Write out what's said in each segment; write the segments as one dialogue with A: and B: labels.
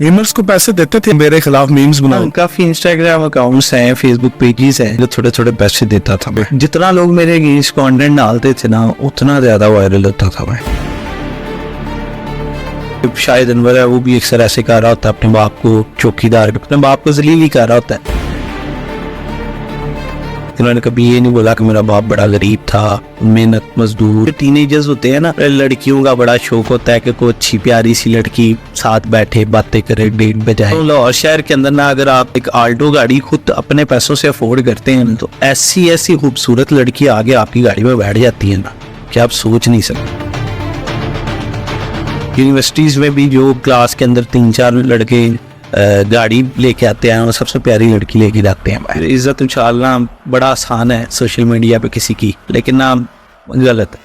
A: Memers को पैसे देते थे मेरे खिलाफ मीम्स बनाओ।
B: काफी इंस्टाग्राम अकाउंट्स हैं, फेसबुक पेजेस हैं जो थोड़े थोड़े पैसे देता था मैं। जितना लोग मेरे अगेंस्ट कंटेंट डालते थे ना उतना ज्यादा वायरल होता था मैं। शायद अनवर है वो भी अक्सर ऐसे कर रहा होता है अपने बाप को चौकीदार, अपने बाप को जलील ही कर रहा होता है। इन्होंने कभी ये नहीं बोला कि मेरा बाप बड़ा गरीब था, मेहनत मजदूर। टीनेजर्स होते हैं ना, लड़कियों का बड़ा शौक होता है कि कोई अच्छी प्यारी सी लड़की साथ बैठे बातें करे, डेट बजाए। लाहौर शहर के अंदर ना अगर आप एक आल्टो गाड़ी खुद अपने पैसों से अफोर्ड करते हैं तो ऐसी ऐसी खूबसूरत लड़की आगे आपकी गाड़ी में बैठ जाती है ना कि आप सोच नहीं सकते। यूनिवर्सिटीज में भी जो क्लास के अंदर 3-4 लड़के गाड़ी लेके आते हैं और सबसे प्यारी लड़की लेके जाते हैं। इज्जत उछालना बड़ा आसान है सोशल मीडिया पे किसी की, लेकिन ना गलत है।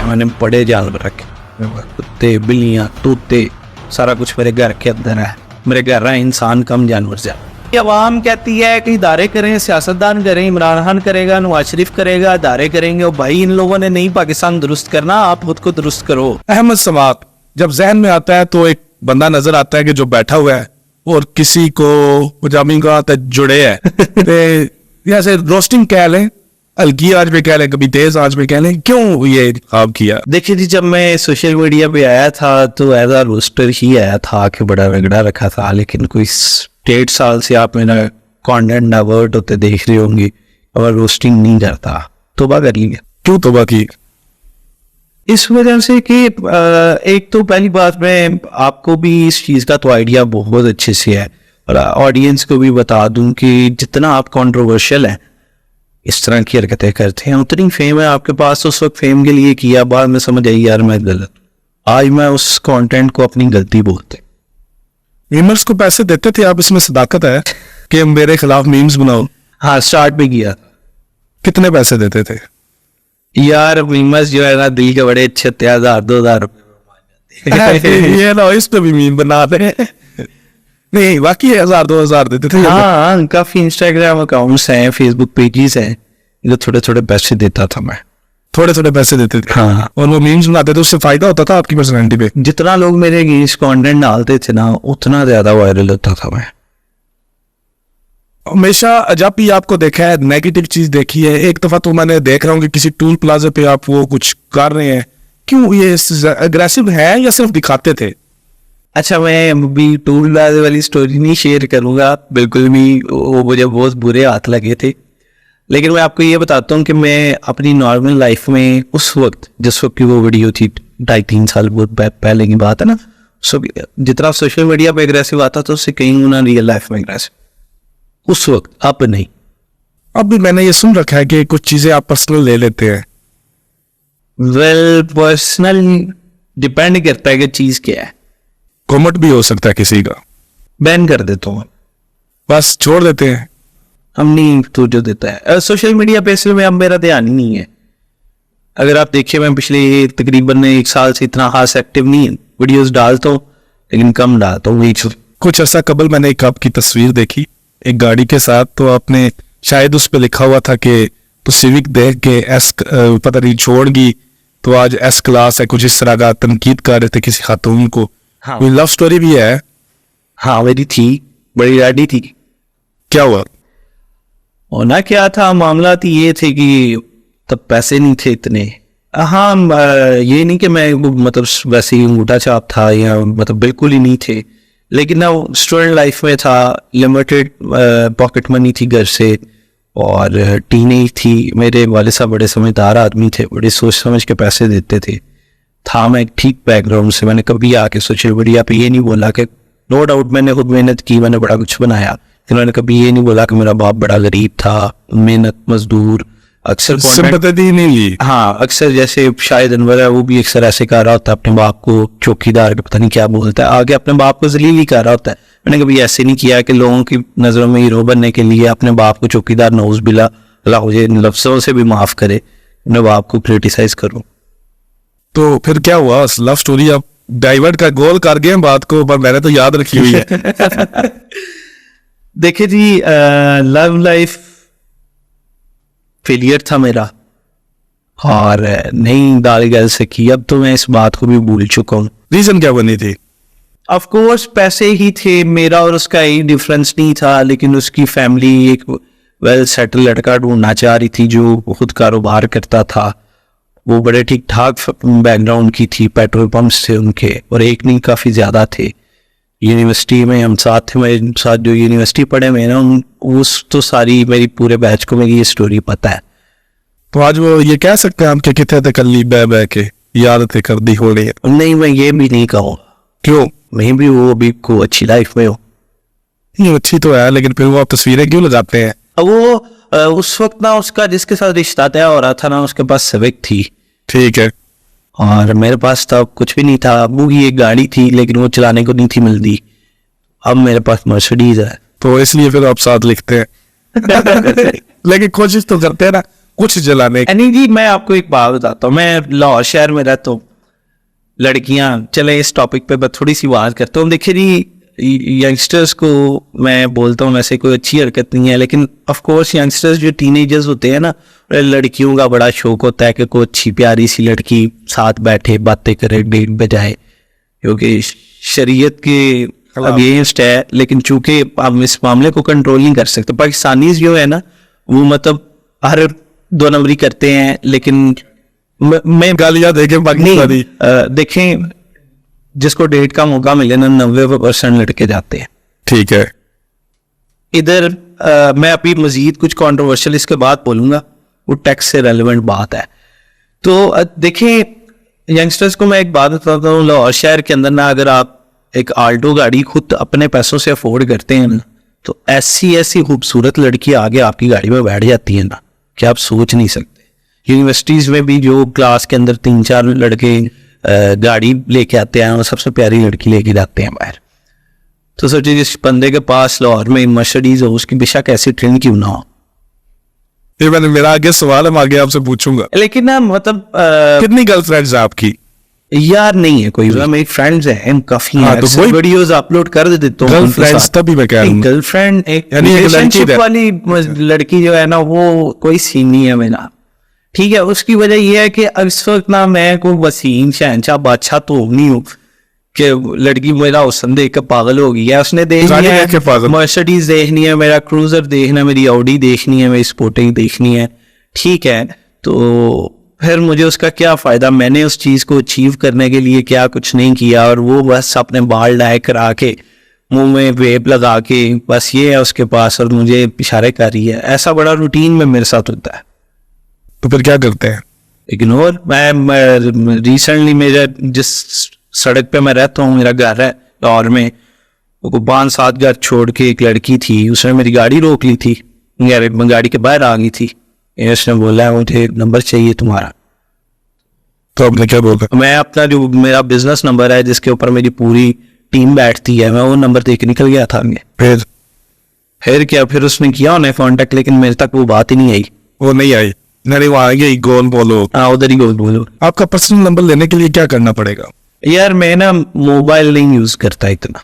B: मैंने बड़े जानवर रखे, कुत्ते बिल्लियाँ तोते सारा कुछ मेरे घर के अंदर है। मेरे घर है इंसान कम जानवर ज्यादा। अवाम कहती है कि इदारे करें, सियासतदान करें, इमरान खान करेगा, नवाज शरीफ करेगा, इदारे करेंगे। और भाई इन लोगों ने नहीं पाकिस्तान दुरुस्त करना, आप खुद को दुरुस्त करो।
A: अहमद समात जब जहन में आता है तो एक बंदा नजर आता है कि जो बैठा हुआ है और किसी को पजामी का आता जुड़े है जैसे रोस्टिंग कह लें, हल्की आंच पे कह लें, कभी तेज आंच पे कह लें, क्यों ये काम किया?
B: देखिए जी, जब मैं सोशल मीडिया पे आया था तो एज आ रोस्टर ही आया था कि बड़ा रगड़ा रखा था। लेकिन कोई 1.5 साल से आप मेरा कंटेंट डाइवर्ट होते देख रहे होंगे और रोस्टिंग नहीं करता। तौबा कर ली।
A: क्यों तौबा की?
B: इस वजह से कि एक तो पहली बात, मैं आपको भी इस चीज़ का तो आइडिया बहुत अच्छे से है और ऑडियंस को भी बता दूं कि जितना आप कंट्रोवर्शियल हैं, इस तरह की हरकतें करते हैं, उतनी फेम है आपके पास। उस वक्त फेम के लिए किया, बाद में समझ आई यार मैं गलत। आज मैं उस कंटेंट को अपनी गलती बोलते।
A: मीमर्स को पैसे देते थे आप, इसमें सदाकत है कि मेरे खिलाफ मीम्स बनाओ?
B: हाँ, स्टार्ट भी किया।
A: कितने पैसे देते थे?
B: यार मीमर्स जो है ना दिल के बड़े अच्छे होते हैं, 1000-2000
A: ये ना इस पे भी मीम बना दे। नहीं बाकी 1000-2000 देते थे।
B: हाँ, काफी इंस्टाग्राम अकाउंट्स हैं, फेसबुक पेजेस हैं जो थोड़े थोड़े पैसे देता था मैं।
A: थोड़े थोड़े पैसे देते थे?
B: हाँ।
A: और वो मीम्स बनाते थे, उससे फायदा होता था आपकी पर्सनैलिटी पे?
B: जितना लोग मेरे अगेंस्ट कंटेंट डालते थे ना उतना ज्यादा वायरल होता था मैं।
A: हमेशा जब भी आपको देखा है नेगेटिव चीज देखी है। एक दफा तो मैंने देख रहा हूँ कि किसी टूल प्लाजा पे आप वो कुछ कर रहे हैं, क्यों? ये अग्रेसिव है या सिर्फ दिखाते थे?
B: अच्छा, मैं भी टूल प्लाजा वाली स्टोरी नहीं शेयर करूंगा बिल्कुल भी, वो मुझे बहुत बुरे हाथ लगे थे। लेकिन मैं आपको ये बताता हूँ कि मैं अपनी नॉर्मल लाइफ में उस वक्त, जिस वक्त की वो वीडियो थी 2.5-3 साल बहुत पहले की बात है ना, जितना सोशल मीडिया पे एग्रेसिव आता था उससे कहीं गुना रियल लाइफ में एग्रेसिव उस वक्त, अब नहीं।
A: अब भी मैंने ये सुन रखा है कि कुछ चीजें आप पर्सनल ले लेते हैं।
B: वेल, पर्सनल डिपेंड करता है कि चीज क्या है।
A: कमेंट भी हो सकता है किसी का,
B: बैन कर देता हूँ, बस
A: छोड़ देते हैं
B: हम नहीं। तो जो देता है सोशल मीडिया पे, इसलिए अब मेरा ध्यान ही नहीं है। अगर आप देखिए, मैं पिछले तकरीबन 1 साल से इतना खास एक्टिव नहीं है, वीडियोस डालता हूँ लेकिन कम डालता हूँ।
A: कुछ अर्सा कबल मैंने एक आपकी तस्वीर देखी एक गाड़ी के साथ, तो आपने शायद उस पे लिखा हुआ था कि तो सिविक देख के एस पता नहीं छोड़गी तो आज एस क्लास है, कुछ इस तरह का तनकीद कर रहे थे किसी खातून को।
B: हाँ।
A: कोई लव स्टोरी भी है?
B: हाँ, मेरी थी, बड़ी डाडी थी।
A: क्या हुआ?
B: होना क्या था, मामला तो ये थे कि तब पैसे नहीं थे इतने। हाँ, ये नहीं कि मैं मतलब वैसे ही अंगूठा छाप था या मतलब बिल्कुल ही नहीं थे, लेकिन ना स्टूडेंट लाइफ में था, लिमिटेड पॉकेट मनी थी घर से और टीनेज थी। मेरे वाले साहब बड़े समझदार आदमी थे, बड़े सोच समझ के पैसे देते थे। था मैं ठीक बैकग्राउंड से, मैंने कभी आके सोशल मीडिया पे ये नहीं बोला कि, नो डाउट मैंने खुद मेहनत की, मैंने बड़ा कुछ बनाया, इन्होंने कभी ये नहीं बोला कि मेरा बाप बड़ा गरीब था, मेहनत मजदूर। अक्सर
A: सिंपैथी नहीं ली।
B: हाँ, अक्सर जैसे शायद अनवर है वो भी अक्सर ऐसे कर रहा होता है अपने बाप को चौकीदार, पता नहीं क्या बोलता है, आगे अपने बाप को जलील ही कर रहा होता है। मैंने कभी ऐसे नहीं किया कि लोगों की नजरों में हीरो बनने के लिए अपने बाप को चौकीदार, नौज बिल्ला, अल्लाह मुझे लफ्जों से भी माफ करे, अपने बाप को क्रिटिसाइज करूं।
A: तो फिर क्या हुआ? लव स्टोरी आप डाइवर्ट का गोल कर गए बात को, पर मैंने तो याद रखी हुई है।
B: देखिए जी, लव लाइफ फेलियर था मेरा और नहीं दाल गल सकी। अब तो मैं इस बात को भी भूल चुका हूँ।
A: रीजन क्या बनी थी?
B: ऑफ कोर्स पैसे ही थे, मेरा और उसका यही डिफरेंस नहीं था, लेकिन उसकी फैमिली एक वेल सेटल लड़का ढूंढना चाह रही थी जो खुद कारोबार करता था। वो बड़े ठीक ठाक बैकग्राउंड की थी, पेट्रोल पंप्स थे उनके, और एक नहीं काफ़ी ज़्यादा थे। यूनिवर्सिटी में हम साथ थे, मेरे साथ जो यूनिवर्सिटी पढ़े हुए ना, उस तो सारी मेरी पूरे बैच को मेरी ये स्टोरी पता है।
A: तो आज वो ये कह सकते हैं हम कि कितने थे कल्ली बह बह के यादें कर दी हो रही है?
B: नहीं, मैं ये भी नहीं कहूँगा,
A: क्यों?
B: मैं भी वो अभी को अच्छी लाइफ में हो।
A: ये अच्छी तो है, लेकिन फिर वो आप तस्वीरें क्यों लगाते हैं?
B: वो उस वक्त ना उसका जिसके साथ रिश्ता तय हो रहा था ना, उसके पास सिविक थी,
A: ठीक है।
B: और मेरे पास तो कुछ भी नहीं था। अबू की एक गाड़ी थी लेकिन वो चलाने को नहीं थी मिलती। अब मेरे पास मर्सिडीज है।
A: तो इसलिए फिर आप साथ लिखते हैं। लेकिन कोशिश तो करते हैं ना कुछ जलाने की।
B: नहीं जी, मैं आपको एक बात बताता हूँ, मैं लाहौर शहर में रहता हूँ। लड़कियां, चले इस टॉपिक पे मैं थोड़ी सी बात करता हूँ। देखिए जी, यंगस्टर्स को मैं बोलता हूँ वैसे कोई अच्छी हरकत नहीं है, लेकिन ऑफ कोर्स यंगस्टर्स जो टीनेजर्स होते हैं ना, लड़कियों का बड़ा शौक होता है कि कोई अच्छी प्यारी सी लड़की साथ बैठे बातें करे, डेट बजाए, क्योंकि शरीयत के अगेंस्ट है। लेकिन चूंकि आप इस मामले को कंट्रोल नहीं कर सकते। पाकिस्तानी जो है ना, वो मतलब हर 2 नंबरी करते हैं, लेकिन मैं
A: गालियां देखें पाकिस्तानी।
B: देखें, जिसको डेट का मौका मिले ना, 90% लड़के जाते हैं।
A: ठीक है।
B: इधर मैं अभी मजीद कुछ कंट्रोवर्शियल इसके बाद बोलूंगा, वो टैक्स से रेलेवेंट बात है। तो देखें, यंगस्टर्स को मैं एक बात बताता हूँ, लाहौर शहर के अंदर ना, अगर आप एक आल्टो गाड़ी खुद अपने पैसों से अफोर्ड करते हैं ना, तो ऐसी ऐसी खूबसूरत लड़की आगे आपकी गाड़ी में बैठ जाती है ना कि आप सोच नहीं सकते। यूनिवर्सिटीज में भी जो क्लास के अंदर 3-4 लड़के गाड़ी लेके आते हैं, वो सबसे प्यारी लड़की लेके जाते हैं बाहर। तो सोचिए, जिस बंदे के पास लाहौर में मर्सिडीज हो, उसकी बेशक ऐसी ट्रेंड क्यों ना हो।
A: ये मैंने मेरा आगे सवाल है, मैं आगे आपसे पूछूंगा।
B: लेकिन ना मतलब
A: कितनी गर्लफ्रेंड्स है आपकी?
B: यार नहीं है कोई, मेरी फ्रेंड्स हैं काफी,
A: हाँ, तो वही
B: वीडियोस अपलोड कर देता हूँ।
A: गर्लफ्रेंड्स तभी मैं कह रहा हूँ।
B: गर्लफ्रेंड एक
A: यानी एक लड़की
B: रिलेशनशिप वाली लड़की जो है ना, वो कोई सीन नहीं है मेरा। ठीक है, उसकी वजह यह है कि इस वक्त ना मैं कोई वसीम शहनशाह बादशाह तो नहीं हूँ कि लड़की मेरा हुस्न देख के पागल हो गई है। उसने देखनी है मर्सिडीज देखनी है, मेरा क्रूजर देखना है, मेरी ऑडी देखनी है, मेरी स्पोर्टिंग देखनी है। ठीक है, तो फिर मुझे उसका क्या फायदा? मैंने उस चीज को अचीव करने के लिए क्या कुछ नहीं किया, और वो बस अपने बाल डाई करा के, मुंह में वेप लगा के, बस ये है उसके पास, और मुझे इशारे कर रही है। ऐसा बड़ा रूटीन में मेरे साथ होता है।
A: तो फिर क्या करते हैं?
B: इग्नोर। मैं रिसेंटली मेरे जिस सड़क पे मैं रहता हूँ, मेरा घर है लाहौर में, वो 5-7 घर छोड़ के एक लड़की थी, उसने मेरी गाड़ी रोक ली थी, गाड़ी के बाहर आ गई थी। उसने बोला मुझे नंबर चाहिए तुम्हारा।
A: तो आपने क्या बोला? मैं
B: अपना जो मेरा बिजनेस नंबर है जिसके ऊपर मेरी पूरी टीम बैठती है, मैं वो नंबर दे के निकल गया था। फिर क्या, फिर उसने किया उन्हें कांटेक्ट, लेकिन मेरे तक वो बात ही नहीं आई।
A: वो नहीं आई? नहीं, वो आएंगे गोल बोलो।
B: हाँ, उधर ही गोल बोलो।
A: आपका पर्सनल नंबर लेने के लिए क्या करना पड़ेगा?
B: यार मैं ना मोबाइल नहीं यूज करता इतना।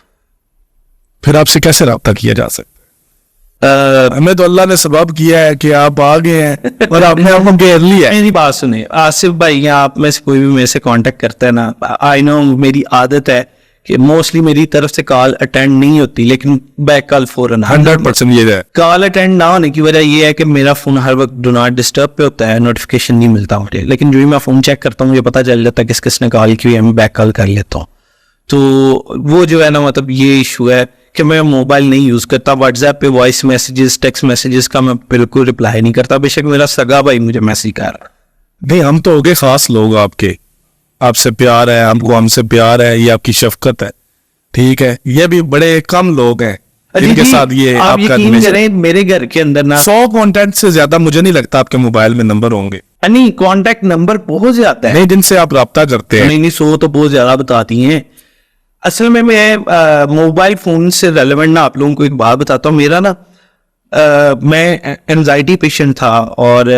A: फिर आपसे कैसे रब्ता किया जा सकता है? हमें तो अल्लाह ने सबब किया है कि आप आ गए हैं और आपने आपको घेर लिया है।
B: मेरी बात सुने आसिफ भाई, आप में से कोई भी मेरे से कांटेक्ट करता है ना, आई नो मेरी आदत है कि मोस्टली मेरी तरफ से कॉल अटेंड नहीं होती, लेकिन बैक कॉल फौरन
A: 100% ये है।
B: कॉल अटेंड ना होने की वजह ये है कि मेरा फोन हर वक्त डू नॉट डिस्टर्ब पे होता है, नोटिफिकेशन नहीं मिलता मुझे। लेकिन जो ही मैं फोन चेक करता हूँ, मुझे पता चल जाता है किस किसने कॉल की है, मैं बैक कॉल कर लेता हूँ। तो वो जो है ना, मतलब ये इशू है कि मैं मोबाइल नहीं यूज करता। व्हाट्सएप पे वॉइस मैसेजेस, टेक्स्ट मैसेजेस का मैं बिल्कुल रिप्लाई नहीं करता, बेशक मेरा सगा भाई मुझे मैसेज कर रहा।
A: नहीं, हम तो हो गए खास लोग आपके, आपसे प्यार है हमको, हमसे प्यार है, ये आपकी शफकत है। ठीक है, ये भी बड़े कम लोग हैं जिनके साथ ये
B: आप यकीन करें, मेरे घर के अंदर ना
A: 100 कॉन्टेक्ट से ज्यादा मुझे नहीं लगता आपके मोबाइल में नंबर होंगे।
B: नहीं, कॉन्टेक्ट नंबर बहुत ज्यादा है।
A: नहीं, जिनसे आप राब्ता करते हैं।
B: नहीं, 100 तो बहुत ज्यादा बताती हैं। असल में मैं मोबाइल फोन से रेलेवेंट ना आप लोगों को एक बात बताता हूँ। मेरा ना मैं एंजाइटी पेशेंट था और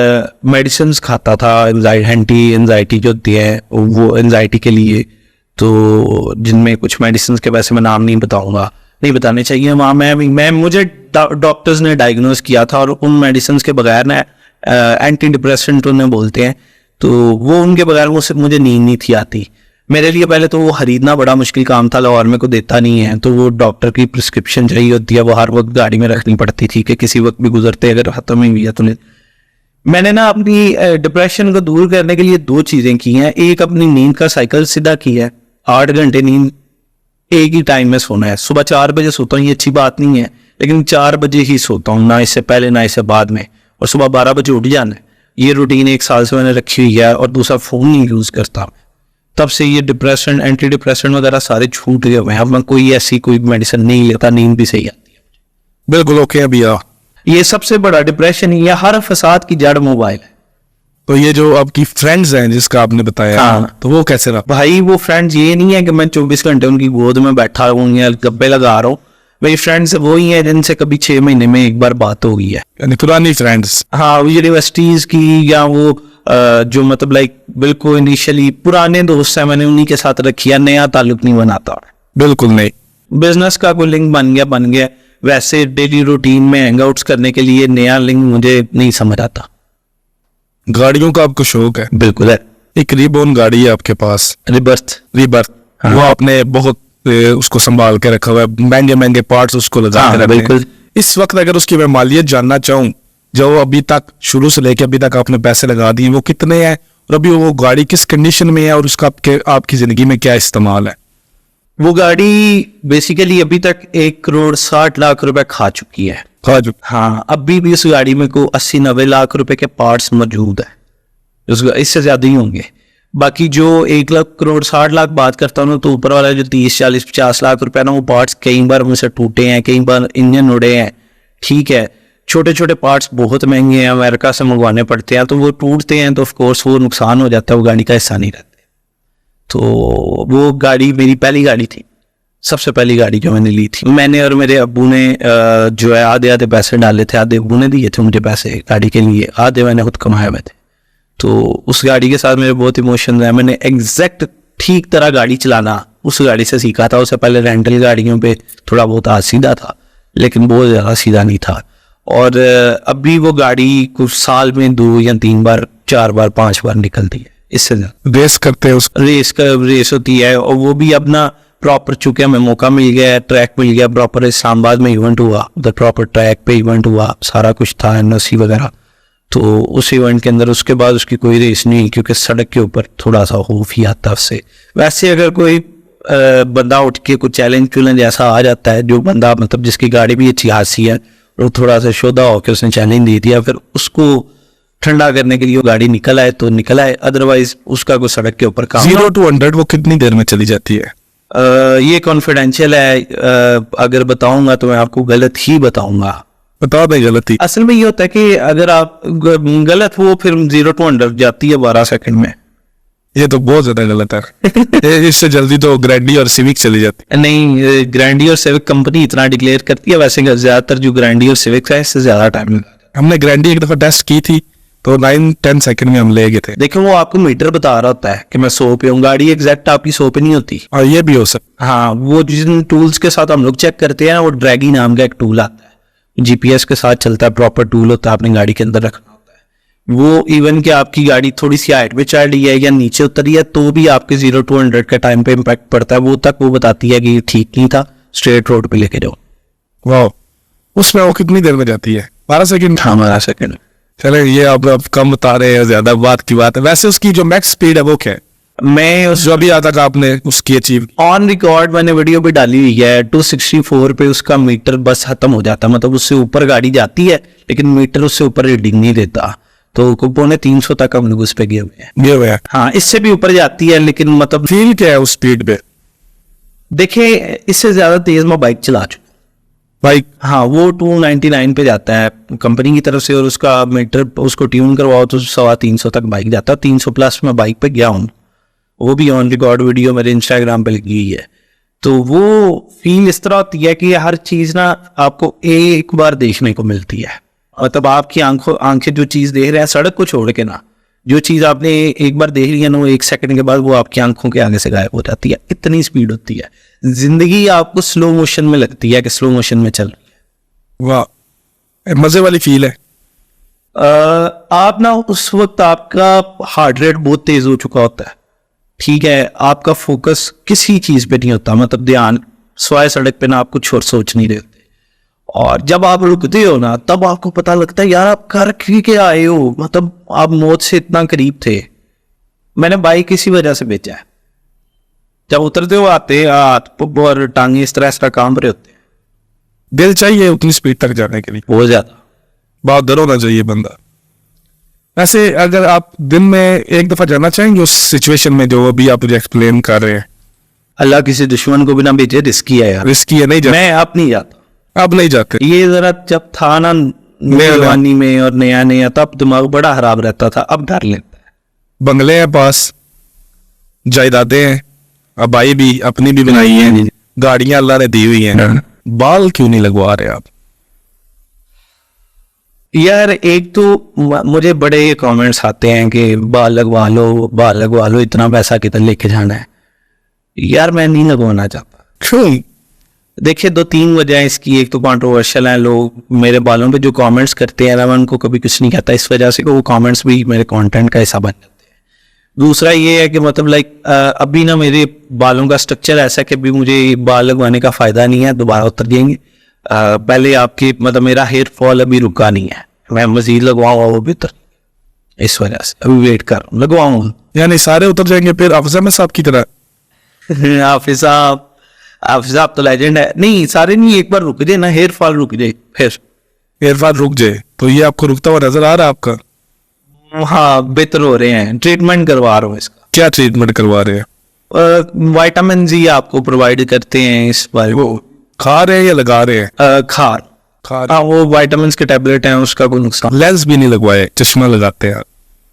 B: मेडिसिन खाता था, एंटी एंजाइटी जो होती है वो एंजाइटी के लिए, तो जिनमें कुछ मेडिसिन के वैसे मैं नाम नहीं बताऊंगा, नहीं बताने चाहिए वहाँ। मैं मुझे डॉक्टर्स ने डायग्नोज किया था, और उन मेडिसिन के बगैर ना एंटी डिप्रेसेंट उन्हें बोलते हैं, तो वो उनके बगैर मुझे नींद नहीं थी आती। मेरे लिए पहले तो वो खरीदना बड़ा मुश्किल काम था, लाहौर में को देता नहीं है, तो वो डॉक्टर की प्रिस्क्रिप्शन चाहिए होती है, वो हर वक्त गाड़ी में रखनी पड़ती थी कि किसी वक्त भी गुजरते अगर खत्म ही हुई है तो नहीं। मैंने ना अपनी डिप्रेशन को दूर करने के लिए 2 चीजें की हैं। एक, अपनी नींद का साइकिल सीधा किया है, 8 घंटे नींद एक ही टाइम में सोना है। सुबह 4 बजे सोता हूँ, ये अच्छी बात नहीं है, लेकिन 4 बजे ही सोता हूँ, ना इससे पहले ना इससे बाद में, और सुबह 12 बजे उठ जाना है। ये रूटीन 1 साल से मैंने रखी हुई है। और दूसरा, फोन नहीं यूज करता। तब से ये डिप्रेशन, एंटी डिप्रेशन वगैरह सारे छूट गए हुए हैं। अब मैं कोई ऐसी कोई मेडिसिन नहीं लेता, नींद भी सही आती है।
A: बिल्कुल ओके भैया।
B: ये सबसे बड़ा डिप्रेशन ही है, हर फसाद की जड़ मोबाइल है।
A: तो ये जो आपकी फ्रेंड्स हैं जिसका आपने बताया,
B: हाँ।
A: तो वो कैसे रहा?
B: भाई वो फ्रेंड्स ये नहीं है कि मैं 24 घंटे उनकी गोद में बैठा हूँ या गप्पे लगा रहा हूँ। मेरी फ्रेंड्स वो ही है जिनसे कभी 6 महीने में एक बार बात हो गई है।
A: यानी पुरानी फ्रेंड्स।
B: हाँ, वो यूनिवर्सिटीज की या वो जो मतलब लाइक बिल्कुल इनिशियली पुराने दोस्त हैं, मैंने उन्हीं के साथ रखी है, नया ताल्लुक नहीं बनाता।
A: बिल्कुल नहीं।
B: बिजनेस का कोई लिंक बन गया। वैसे डेली रूटीन में हैंगआउट्स करने के लिए नया लिंक मुझे नहीं समझ आता।
A: गाड़ियों का आपको शौक है?
B: बिल्कुल है।
A: एक रीबॉर्न गाड़ी है आपके पास,
B: रिबर्थ। हाँ।
A: वो आपने बहुत उसको संभाल के रखा हुआ है, महंगे महंगे पार्ट्स उसको लगा
B: हाँ,
A: के रखे हैं।
B: बिल्कुल।
A: इस वक्त अगर उसकी मैं मालियत जानना चाहूँ, जो अभी तक शुरू से लेके अभी तक आपने पैसे लगा दिए, वो कितने हैं और अभी वो गाड़ी किस कंडीशन में है और उसका आपकी जिंदगी में क्या इस्तेमाल है?
B: वो गाड़ी बेसिकली अभी तक 1,60,00,000 रुपए खा चुकी है। हाँ, अभी भी उस गाड़ी में को 80-90 लाख रुपए के पार्ट्स मौजूद है, इससे ज्यादा ही होंगे। बाकी जो 1,60,00,000 बात करता हूँ तो ऊपर वाला जो 30-40-50 लाख रुपए ना, वो पार्ट्स कई बार मुझसे टूटे हैं, कई बार इंजन उड़े हैं। ठीक है, छोटे छोटे पार्ट्स बहुत महंगे हैं, अमेरिका से मंगवाने पड़ते हैं, तो वो टूटते हैं तो ऑफ कोर्स वो नुकसान हो जाता है, वो गाड़ी का हिस्सा नहीं रहते। तो वो गाड़ी मेरी पहली गाड़ी थी, सबसे पहली गाड़ी जो मैंने ली थी। मैंने और मेरे अब्बू ने जो है आधे आधे पैसे डाले थे, आधे अब्बू ने दिए थे मुझे पैसे गाड़ी के लिए, आधे मैंने खुद कमाए हुए थे। तो उस गाड़ी के साथ मेरे बहुत इमोशन है। मैंने एग्जैक्ट ठीक तरह गाड़ी चलाना उस गाड़ी से सीखा था। उससे पहले रेंटल गाड़ियों पे थोड़ा बहुत आज सीधा था, लेकिन बहुत ज़्यादा सीधा नहीं था। और अभी वो गाड़ी कुछ साल में 2 या 3 बार, 4 बार, 5 बार निकलती है, इससे ज्यादा।
A: रेस करते हैं उस
B: रेस होती है, और वो भी अपना प्रॉपर, चूंकि हमें मौका मिल गया है, ट्रैक मिल गया प्रॉपर। इस्लामाबाद में इवेंट हुआ, उधर प्रॉपर ट्रैक पे इवेंट हुआ, सारा कुछ था, एनओसी वगैरह। तो उस इवेंट के अंदर उसके बाद उसकी कोई रेस नहीं, क्योंकि सड़क के ऊपर थोड़ा सा खौफ ही आता उससे। वैसे अगर कोई बंदा उठ के कुछ चैलेंज ऐसा आ जाता है, जो बंदा मतलब जिसकी गाड़ी भी अच्छी खासी है, वो थोड़ा सा शोधा होकर उसने चैलेंज दे दिया, फिर उसको ठंडा करने के लिए वो गाड़ी निकल आए तो निकल आए, अदरवाइज उसका कोई सड़क के ऊपर काम।
A: 0 to 100 वो कितनी देर में चली जाती है?
B: ये कॉन्फिडेंशियल है, अगर बताऊंगा तो मैं आपको गलत ही बताऊंगा।
A: बता दें गलती।
B: असल में ये होता है कि अगर आप गलत हो, फिर 0 to 100 जाती है 12 सेकंड में।
A: ये तो बहुत ज्यादा गलत है। इससे जल्दी तो ग्रैंडी और सिविक चली जाती है।
B: नहीं, ग्रैंडी और सिविक कंपनी इतना डिक्लेयर करती है, वैसे ज्यादातर जो ग्रैंडी और सिविक है इससे ज्यादा टाइम लगता है।
A: हमने ग्रैंडी एक दफा टेस्ट की थी, तो 9-10 सेकंड में हम ले गए थे।
B: देखो, वो आपको मीटर बता रहा होता है कि मैं 100 पे हूँ, गाड़ी एग्जैक्ट आपकी 100 पे नहीं होती।
A: और ये भी हो सकता।
B: हाँ, वो जिन टूल्स के साथ हम लोग चेक करते हैं, वो ड्रैगी नाम का एक टूल आता है, जीपीएस के साथ चलता है, प्रॉपर टूल होता है, आपने गाड़ी के अंदर रखना होता है। वो इवन कि आपकी गाड़ी थोड़ी सी हाइट पे चढ़ रही है या नीचे उतरी है, तो भी आपके 0 to 100 के टाइम पे इम्पैक्ट पड़ता है। वो तक वो बताती है कि ठीक नहीं था, स्ट्रेट रोड पे लेके जाओ।
A: वाह, उसमें वो कितनी देर में जाती है? 12 सेकंड।
B: हाँ, 12 सेकंड।
A: चले, ये आप कम बता रहे हैं, ज्यादा बात की बात है। वैसे उसकी जो मैक्स स्पीड है वो क्या है?
B: मैं उस
A: जो अभी तक आपने उसकी अचीव
B: ऑन रिकॉर्ड मैंने वीडियो पे डाली हुई है, 264 पे उसका मीटर बस खत्म हो जाता है, मतलब उससे ऊपर गाड़ी जाती है लेकिन मीटर उससे ऊपर रीडिंग नहीं देता। तो 350 तक हम लोग उस पे गए हुए हैं।
A: ये हुआ है।
B: हाँ, इससे भी ऊपर जाती है, लेकिन मतलब
A: फील क्या है उस स्पीड पे?
B: देखिए, इससे ज्यादा तेज मैं बाइक चला चुका
A: बाइक।
B: हाँ, वो 299 पे जाता है कंपनी की तरफ से, और उसका मीटर उसको ट्यून करवाओ तो 350 तक बाइक जाता है। 300 प्लस में बाइक पे गया हूँ, वो भी ऑन रिकॉर्ड वीडियो मेरे इंस्टाग्राम पे लगी हुई है। तो वो फील इस तरह होती है कि हर चीज ना आपको एक बार देखने को मिलती है, मतलब आपकी आंखें जो चीज देख रहे हैं, सड़क को छोड़ के ना, जो चीज आपने एक बार देख ली है ना, वो 1 सेकंड के बाद वो आपकी आंखों के आगे से गायब हो जाती है। इतनी स्पीड होती है। जिंदगी आपको स्लो मोशन में लगती है कि स्लो मोशन में चल रही है।
A: वाह, मजे वाली फील है।
B: आप ना उस वक्त आपका हार्ट रेट बहुत तेज हो चुका होता है, ठीक है, आपका फोकस किसी चीज पे नहीं होता, मतलब ध्यान स्वाय सड़क पे ना, आप कुछ और सोच नहीं रहे होते। और जब आप रुकते हो ना, तब आपको पता लगता है यार आप कर के आए हो, मतलब आप मौत से इतना करीब थे। मैंने बाइक इसी वजह से बेचा है। जब उतरते हो आते हाथ और टांगे इस तरह काम रहे होते हैं,
A: दिल चाहिए उतनी स्पीड तक जाने के लिए,
B: बहुत ज्यादा।
A: बहुत डर होना चाहिए बंदा। ऐसे अगर आप दिन में एक दफा जाना चाहेंगे उस सिचुएशन में जो अभी आप एक्सप्लेन कर रहे हैं?
B: अल्लाह किसी दुश्मन को बिना भेजे रिस्की है यार।
A: रिस्की है, नहीं जाते?
B: मैं अब नहीं जाता,
A: अब नहीं जाते?
B: ये जरा जब था ना जवानी में और नया नया, तब दिमाग बड़ा खराब रहता था, अब डर लगता है।
A: बंगले हैं पास, जायदादें हैं, अबाई भी अपनी भी बनाई है, गाड़ियां अल्लाह ने दी हुई हैं, बाल क्यों नहीं लगवा रहे आप?
B: यार एक तो मुझे बड़े कमेंट्स आते हैं कि बाल लगवा लो, बाल लगवा लो, इतना पैसा कितना लेके जाना है। यार मैं नहीं लगवाना चाहता।
A: क्यों?
B: देखिए 2-3 वजह है इसकी। एक तो कंट्रोवर्शियल है, लोग मेरे बालों पे जो कमेंट्स करते हैं ना, मैं उनको कभी कुछ नहीं कहता इस वजह से कि वो कमेंट्स भी मेरे कंटेंट का हिस्सा बन जाते हैं। दूसरा ये है कि मतलब लाइक अभी ना मेरे बालों का स्ट्रक्चर ऐसा है कि अभी मुझे बाल लगवाने का फायदा नहीं है, दोबारा उतर जाएंगे। पहले आपकी मतलब मेरा हेयर फॉल अभी रुका नहीं है, मैं मजीद लगवाऊंगा वो भी उतर, इस वजह से अभी वेट कर रहा हूँ, लगवाऊंगा।
A: यानी सारे उतर जाएंगे फिर हाफिज अहमद साहब की तरह?
B: हाफिज साहब तो लेजेंड है। नहीं सारे नहीं, एक बार रुक जाए ना, हेयर फॉल रुक जाए फिर।
A: हेयर फॉल रुक जाए तो ये आपको रुकता हुआ नजर आ रहा है आपका?
B: हाँ बेहतर हो रहे हैं, ट्रीटमेंट करवा रहा हूँ इसका।
A: क्या ट्रीटमेंट करवा रहे हैं?
B: विटामिन जी आपको प्रोवाइड करते हैं इस बारे में।
A: वो खा रहे हैं या लगा रहे हैं?
B: खा
A: खा
B: हाँ, वो विटामिन के टैबलेट हैं, उसका कोई नुकसान।
A: लेंस भी नहीं लगवाए, चश्मा लगाते हैं?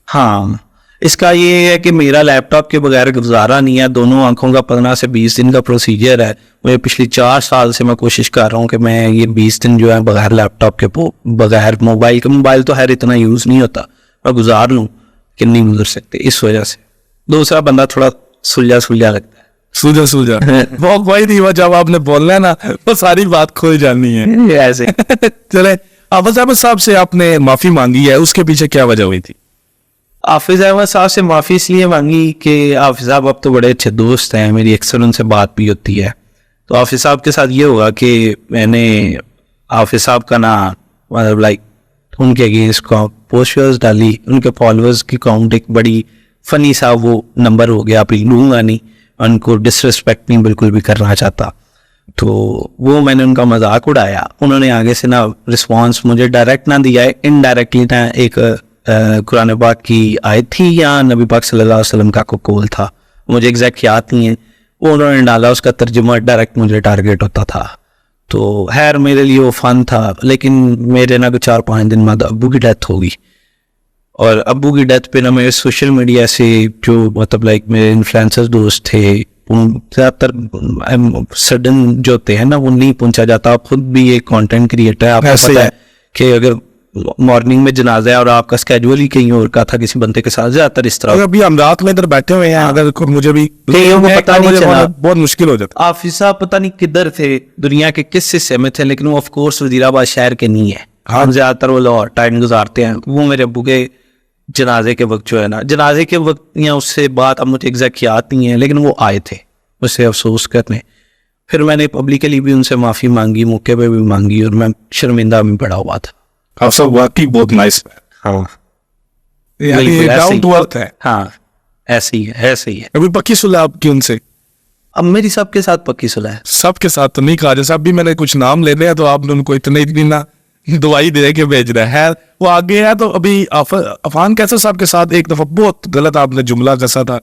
B: हाँ, इसका ये है कि मेरा लैपटॉप के बगैर गुजारा नहीं है। दोनों आंखों का 15 से 20 दिन का प्रोसीजर है। मुझे पिछले 4 साल से मैं कोशिश कर रहा हूँ कि मैं ये 20 दिन जो है बगैर लैपटॉप के, बगैर मोबाइल के, मोबाइल तो खैर इतना यूज नहीं होता, मैं गुजार लूँ कि नहीं गुजर सकते इस वजह से। दूसरा बंदा थोड़ा सुलझा लगता है।
A: सूझा वो कोई नहीं हुआ, जब आपने बोलना है ना वो सारी बात खोई जानी है
B: ऐसे।
A: चले, हाफिज अहमद साहब से आपने माफी मांगी है, उसके पीछे क्या वजह हुई थी?
B: हाफिज अहमद साहब से माफी इसलिए मांगी कि हाफिज साहब अब तो बड़े अच्छे दोस्त हैं मेरी, अक्सर उनसे बात भी होती है। तो हाफिज साहब के साथ ये होगा कि मैंने हाफिज साहब का ना मतलब लाइक उनके अगेंस्ट पोस्टर्स डाली, उनके फॉलोअर्स की काउंट एक बड़ी फनी सा वो नंबर हो गया, आप लूंगा नहीं, उनको डिसरिस्पेक्ट नहीं बिल्कुल भी करना चाहता। तो वो मैंने उनका मजाक उड़ाया, उन्होंने आगे से ना रिस्पांस मुझे डायरेक्ट ना दिया है, इनडायरेक्टली ना एक कुरान पाक की आयत थी या नबी पाक सल्लल्लाहु अलैहि वसल्लम का कोई कौल था, मुझे एग्जैक्ट याद नहीं है, वो उन्होंने डाला, उसका तर्जुमा डायरेक्ट मुझे टारगेट होता था। तो खैर मेरे लिए वो फन था, लेकिन मेरे ना 4-5 दिन बाद अब्बू की डेथ होगी, और अब्बू की डेथ पे ना मेरे सोशल मीडिया से जो मतलब लाइक मेरे इन्फ्लुएंसर्स दोस्त थे, उन ज़्यादातर सडन जो होते हैं ना वो नहीं पहुंचा जाता। आप खुद भी एक कंटेंट क्रिएटर है, आपको पता है कि अगर मॉर्निंग में जनाजा है और आपका स्केड्यूल ही कहीं और का था किसी बंदे के साथ, ज्यादातर इस तरह।
A: अभी हम रात में इधर बैठे हुए हैं, अगर मुझे भी
B: पता नहीं चला,
A: बहुत मुश्किल हो जाता।
B: हाफिज साहब पता नहीं किधर थे, दुनिया के किस हिस्से में थे, लेकिन वो ऑफ कोर्स वजीराबाद शहर के नहीं है। हम ज्यादातर वो लाहौर टाइम गुजारते हैं। वो मेरे अब्बू के जनाजे के वक्त जो है ना, जनाजे के वक्त या उससे बात अब मुझे एग्जैक्ट याद नहीं है, लेकिन वो आए थे उससे अफसोस करने। फिर मैंने पब्लिकली भी उनसे माफी मांगी, मौके पे भी मांगी, और मैं शर्मिंदा भी पड़ा हुआ था।
A: आप सब वाकई बहुत नाइस है।
B: हाँ,
A: यानी डाउन टू अर्थ है।
B: हाँ ऐसे ही है।
A: अभी पक्की सुलह आपकी उनसे?
B: अब मेरी सबके साथ पक्की सुलह है।
A: सबके साथ तो नहीं कहा, जैसे अभी मैंने कुछ नाम ले लिया तो आपने उनको इतनी ना दवाई दे के भेज रहा है, वो आगे है। तो अभी अफान कैसर साहब के साथ एक दफा बहुत गलत आपने जुमला कसा था,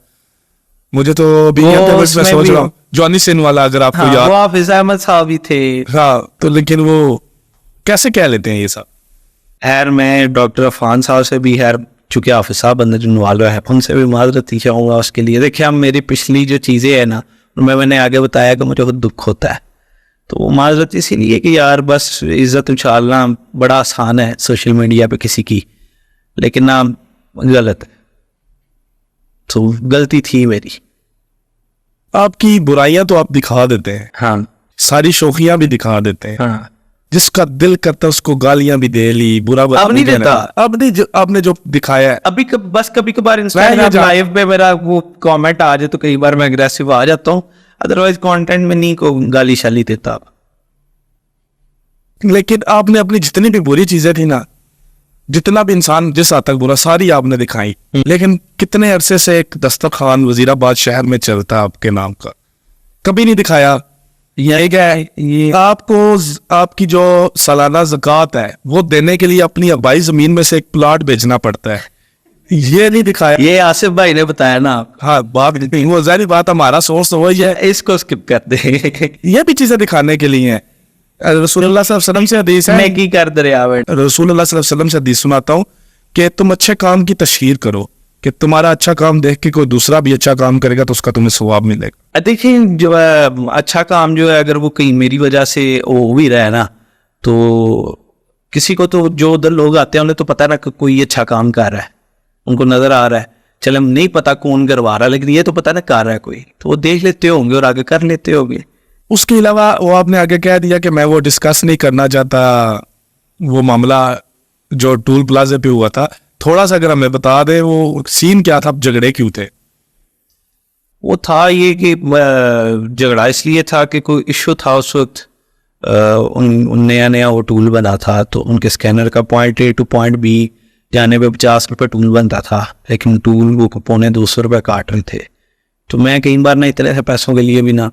A: मुझे तो अभी मैं सोच रहा हूँ जॉनी सिन वाला, अगर आपको याद।
B: वो हाफिज अहमद साहब ही थे।
A: हाँ, तो लेकिन वो कैसे कह लेते हैं ये सब?
B: खैर मैं डॉक्टर अफान साहब से भी खैर चूंकि हाफिज साहब बंदा जो नवालो है, उनसे भी माजरत चाहूंगा उसके लिए। देखिए हम मेरी पिछली जो चीजें है ना, उनमें मैंने आगे बताया कि मुझे दुख होता है, तो वो माजरत इसीलिए कि यार बस इज्जत उछालना बड़ा आसान है सोशल मीडिया पे किसी की, लेकिन ना गलत है, तो गलती थी मेरी।
A: आपकी बुराइयां तो आप दिखा देते हैं,
B: हाँ
A: सारी शोखियां भी दिखा देते हैं,
B: हाँ।
A: जिसका दिल करता है उसको गालियां भी दे ली, बुरा भला
B: अब नहीं
A: भी देना।
B: देता।
A: अब नहीं, आपने जो दिखाया है।
B: अभी बस कभी कभार
A: मैं
B: इंस्टाग्राम
A: ये
B: लाइव पे मेरा वो कमेंट आ जाए तो कई बार मैं अग्रेसिव आ जाता हूँ, अदरवाइज कंटेंट में नहीं को गाली शाली देता।
A: लेकिन आपने अपनी जितनी भी बुरी चीजें थी ना, जितना भी इंसान जिस हद तक बुरा, सारी आपने दिखाई। लेकिन कितने अरसे से एक दस्तरखान वजीराबाद शहर में चलता है आपके नाम का, कभी नहीं दिखाया। ये क्या है, ये आपको आपकी जो सालाना ज़कात है वो देने के लिए अपनी आबाई जमीन में से एक प्लॉट बेचना पड़ता है, ये नहीं दिखाया।
B: ये आसिफ भाई ने बताया ना।
A: हाँ, बात नहीं, वो जारी बात, हमारा सोर्स तो वही है।
B: इसको स्किप कर दे।
A: ये भी चीजें दिखाने के लिए हैं। रसूलुल्लाह सल्लल्लाहु अलैहि वसल्लम से हदीस है,
B: मैं की कर दे रहा बेट।
A: रसूलुल्लाह सल्लल्लाहु अलैहि वसल्लम से हदीस सुनाता हूँ कि तुम अच्छे काम की तशहीर करो, कि तुम्हारा अच्छा काम देख के कोई दूसरा भी अच्छा काम करेगा तो उसका तुम्हें सवाब मिलेगा।
B: देखिए जो है अच्छा काम जो है, अगर वो कहीं मेरी वजह से हो भी रहा है ना, तो किसी को तो जो उधर लोग आते हैं उन्हें तो पता है ना कि कोई अच्छा काम कर रहा है, उनको नजर आ रहा है। चले हम नहीं पता कौन करवा रहा है, लेकिन ये तो पता ना कर रहा है कोई, तो वो देख लेते होंगे और आगे कर लेते होंगे।
A: उसके अलावा वो आपने आगे कह दिया कि मैं वो डिस्कस नहीं करना चाहता, वो मामला जो टूल प्लाजे पे हुआ था। थोड़ा सा अगर हमें बता दे वो सीन क्या था, झगड़े क्यों थे?
B: वो था ये कि झगड़ा इसलिए था कि कोई इश्यू था उस वक्त। उन नया नया वो टूल बना था, तो उनके स्कैनर का point A to point B जाने पे 50 रुपये टूल बनता था, लेकिन टूल वो पौने 200 रुपये काट रहे थे। तो मैं कई बार ना इतने से पैसों के लिए भी ना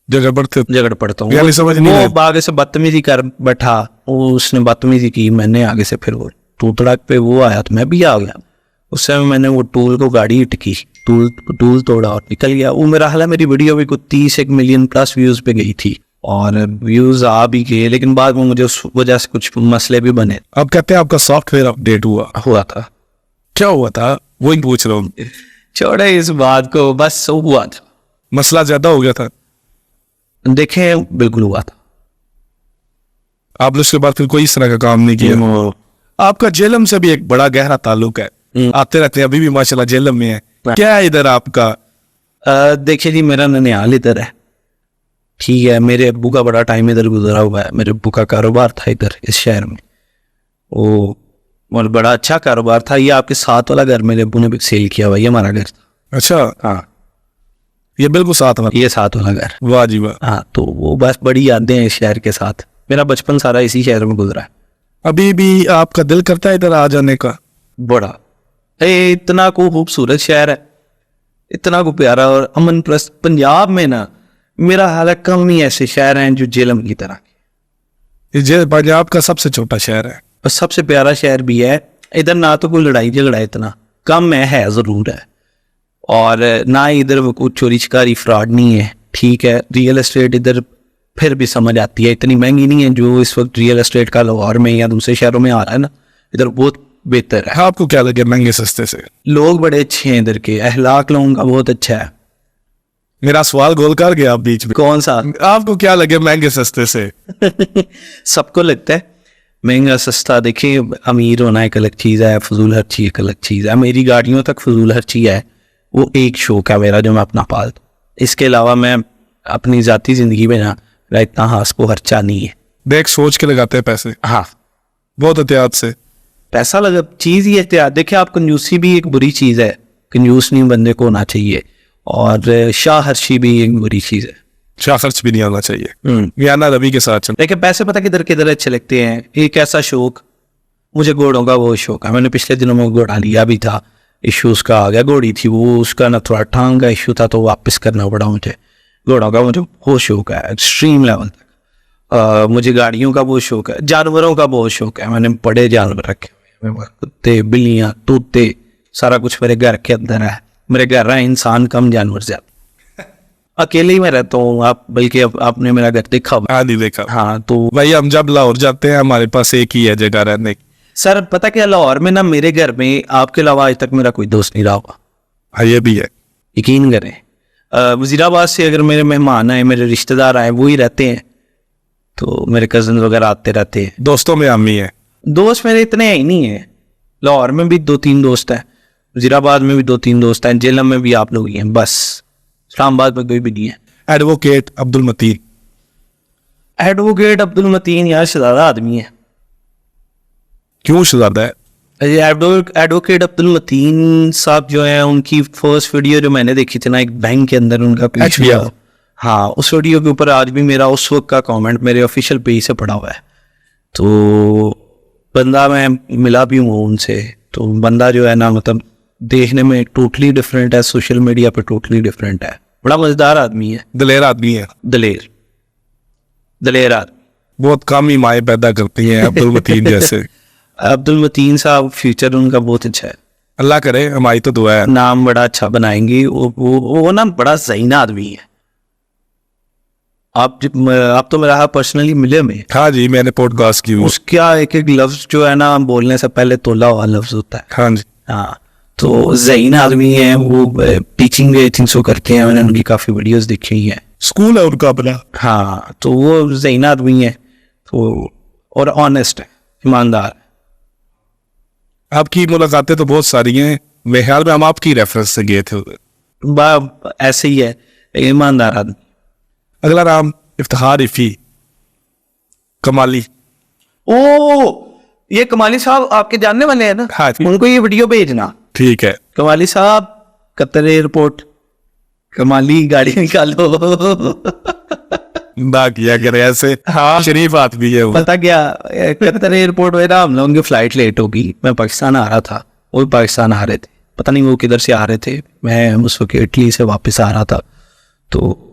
B: झगड़ पड़ता हूँ।
A: यानी समझ नहीं
B: वो
A: आया।
B: आगे से बदतमीजी कर बैठा, वो उसने बदतमीजी की, मैंने आगे से फिर वो टूटड़क पे वो आया तो मैं भी आ गया। उस समय मैंने वो टूल को गाड़ी हिट की, टूल तोड़ा और निकल गया। वो मेरा हाल है, मेरी वीडियो भी कुछ 30 मिलियन प्लस व्यूज पे गई थी और व्यूज आ भी गए, लेकिन बाद में मुझे उस वजह से कुछ मसले भी बने।
A: अब कहते हैं आपका सॉफ्टवेयर अपडेट हुआ
B: था।
A: क्या हुआ था वही पूछ रहा हूँ।
B: छोड़े इस बात को, बस हुआ था।
A: मसला ज्यादा हो गया था?
B: देखें बिल्कुल हुआ था।
A: आपने उसके बाद फिर कोई इस तरह का काम नहीं किया? आपका जेलम से भी एक बड़ा गहरा ताल्लुक है, आते रहते हैं, अभी भी माशाल्लाह जेलम में है। क्या है इधर आपका?
B: देखिए जी, मेरा ननिहाल इधर है, ठीक है। मेरे अब्बू का बड़ा टाइम इधर गुजरा हुआ है। मेरे अब्बू का कारोबार था इधर इस शहर में, वो और बड़ा अच्छा कारोबार था। ये आपके साथ वाला घर मेरे अब्बू ने भी सेल किया हुआ, ये हमारा घर था।
A: अच्छा,
B: हाँ,
A: ये बिल्कुल साथ में?
B: ये साथ वाला घर।
A: वाह जी वाह।
B: हाँ, तो वो बस बड़ी यादें हैं इस शहर के साथ। मेरा बचपन सारा इसी शहर में गुजरा है।
A: अभी भी आपका दिल करता है इधर आ जाने का?
B: बड़ा इतना को खूबसूरत शहर है, इतना को प्यारा और अमन प्लस। पंजाब में ना मेरा हाल है, कम ही ऐसे शहर हैं जो जेलम की तरह
A: ये पंजाब का सबसे छोटा शहर है
B: और सबसे प्यारा शहर भी है। इधर ना तो कोई लड़ाई झगड़ा इतना कम है जरूर है, और ना ही इधर कुछ चोरी छिकारी फ्रॉड नहीं है, ठीक है। रियल एस्टेट इधर फिर भी समझ आती है, इतनी महंगी नहीं है जो इस वक्त रियल एस्टेट का लाहौर में या दूसरे शहरों में आ रहा है ना, इधर बहुत बेहतर है।
A: आपको क्या लगे महंगे सस्ते से?
B: लोग बड़े अच्छे हैं इधर के, अहलाक लोगों का बहुत अच्छा है।
A: मेरा सवाल गोल कर गया आप बीच में।
B: कौन सा?
A: आपको क्या लगे महंगे सस्ते से?
B: सबको लगता है महंगा सस्ता। देखिए, अमीर होना एक अलग चीज़ है, फजूल हर चीज़ एक अलग चीज़ है। मेरी गाड़ियों तक फजूल हर चीज़ है, वो एक शौक है मेरा जो मैं अपना पालता हूँ। इसके अलावा मैं अपनी ज़ाती ज़िंदगी में ना मेरा इतना हास को खर्चा नहीं है।
A: देख सोच के लगाते हैं पैसे,
B: हाँ,
A: बहुत एहतियात से।
B: पैसा लगा चीज़ ही एहतियात। देखिए, आप कंजूसी भी एक बुरी चीज़ है, कंजूस नहीं बंदे को होना चाहिए, और शाहर्शी भी एक बुरी चीज़ है।
A: शाह खर्च भी नहीं आना चाहिए। याना रवि के साथ चल।
B: देखिए, पैसे पता किधर किधर अच्छे लगते हैं। एक ऐसा शौक, मुझे घोड़ों का बहुत शौक है। मैंने पिछले दिनों में घोड़ा लिया भी था, इशू उसका आ गया। घोड़ी थी वो, उसका ना थोड़ा टांग का इशू था तो वापस करना पड़ा मुझे। घोड़ों का मुझे बहुत शौक है, एक्सट्रीम लेवल तक। मुझे गाड़ियों का बहुत शौक है, जानवरों का बहुत शौक है। मैंने बड़े जानवर रखे हुए हैं, कुत्ते, बिल्लियाँ, तोते, सारा कुछ मेरे घर के अंदर है। मेरे घर रहा इंसान कम, जानवर ज्यादा। अकेले ही मैं रहता हूँ, आप बल्कि आपने मेरा घर देखा होगा।
A: हाँ नहीं देखा।
B: हाँ, तो
A: भाई हम जब लाहौर जाते हैं हमारे पास एक ही है जगह रहने की।
B: सर पता क्या, लाहौर में ना मेरे घर में आपके अलावा आज तक मेरा कोई दोस्त नहीं रहा होगा।
A: हाँ ये भी है।
B: यकीन करें, वजीराबाद से अगर मेरे मेहमान आए, मेरे रिश्तेदार आए, वो ही रहते हैं, तो मेरे कजन वगैरह आते रहते हैं।
A: दोस्तों में हम ही है।
B: दोस्त मेरे इतने ही नहीं है। लाहौर में भी 2-3 दोस्त हैं, वजीराबाद में भी 2-3 दोस्त हैं, जेलम में भी आप लोग ही हैं, बस इस्लामाबाद में कोई भी नहीं है।
A: एडवोकेट अब्दुल मतीन।
B: एडवोकेट अब्दुल मतीन यार शहजादा आदमी है।
A: क्यों शहजादा है?
B: एडवोकेट अब्दुल मतीन साहब जो है, उनकी फर्स्ट वीडियो जो मैंने देखी थी ना, एक बैंक के अंदर उनका पेश
A: HBR
B: हुआ, हाँ, उस वीडियो के ऊपर आज भी मेरा उस वक्त का कमेंट मेरे ऑफिशियल पेज से पड़ा हुआ है। तो बंदा मैं मिला भी हूँ उनसे, तो बंदा जो है ना मतलब देखने में टोटली डिफरेंट है, सोशल मीडिया पे टोटली डिफरेंट है, बड़ा मजेदार आदमी है,
A: दलेर आदमी है।
B: दलेर आदमी।
A: बहुत कम ही माएँ पैदा करती हैं अब्दुल मतीन जैसे।
B: अब्दुल मतीन साहब फ्यूचर उनका बहुत अच्छा है,
A: अल्लाह करे, हमारी तो दुआ है।
B: नाम बड़ा अच्छा बनाएंगे। वो ना बड़ा ज़हीन आदमी है। आप तो मेरा पर्सनली मिले में।
A: हाँ जी, मैंने पॉडकास्ट की।
B: उसका एक एक लफ्ज जो है ना बोलने से पहले तोला हुआ लफ्ज होता है।
A: हाँ जी,
B: हाँ, तो ज़हीन आदमी है वो। टीचिंग आई थिंक सो करते हैं, मैंने उनकी काफ़ी वीडियोस देखी हुई हैं।
A: स्कूल है उनका अपना।
B: हाँ, तो वो ज़हीन आदमी है, तो और ऑनेस्ट है, ईमानदार।
A: आपकी मुलाकातें तो बहुत सारी हैं, मेरे ख्याल में हम आपकी रेफरेंस से गए थे उधर।
B: ऐसे ही है, ईमानदार आदमी।
A: अगला नाम इफ्तिखार इफ़ी कमाली।
B: ओ, ये कमाली साहब आपके जानने वाले हैं ना?
A: हाँ जी।
B: उनको ये वीडियो भेजना।
A: ठीक है।
B: कमाली साहब, कतर एयरपोर्ट, कमाली गाड़ी निकालो।
A: ना किया करे ऐसे। हाँ, शरीफ आदमी है वो।
B: पता क्या, कतर एयरपोर्ट में ना हम लोगों की फ्लाइट लेट होगी, मैं पाकिस्तान आ रहा था, वो भी पाकिस्तान आ रहे थे, पता नहीं वो किधर से आ रहे थे, मैं उस वक्त इटली से वापस आ रहा था। तो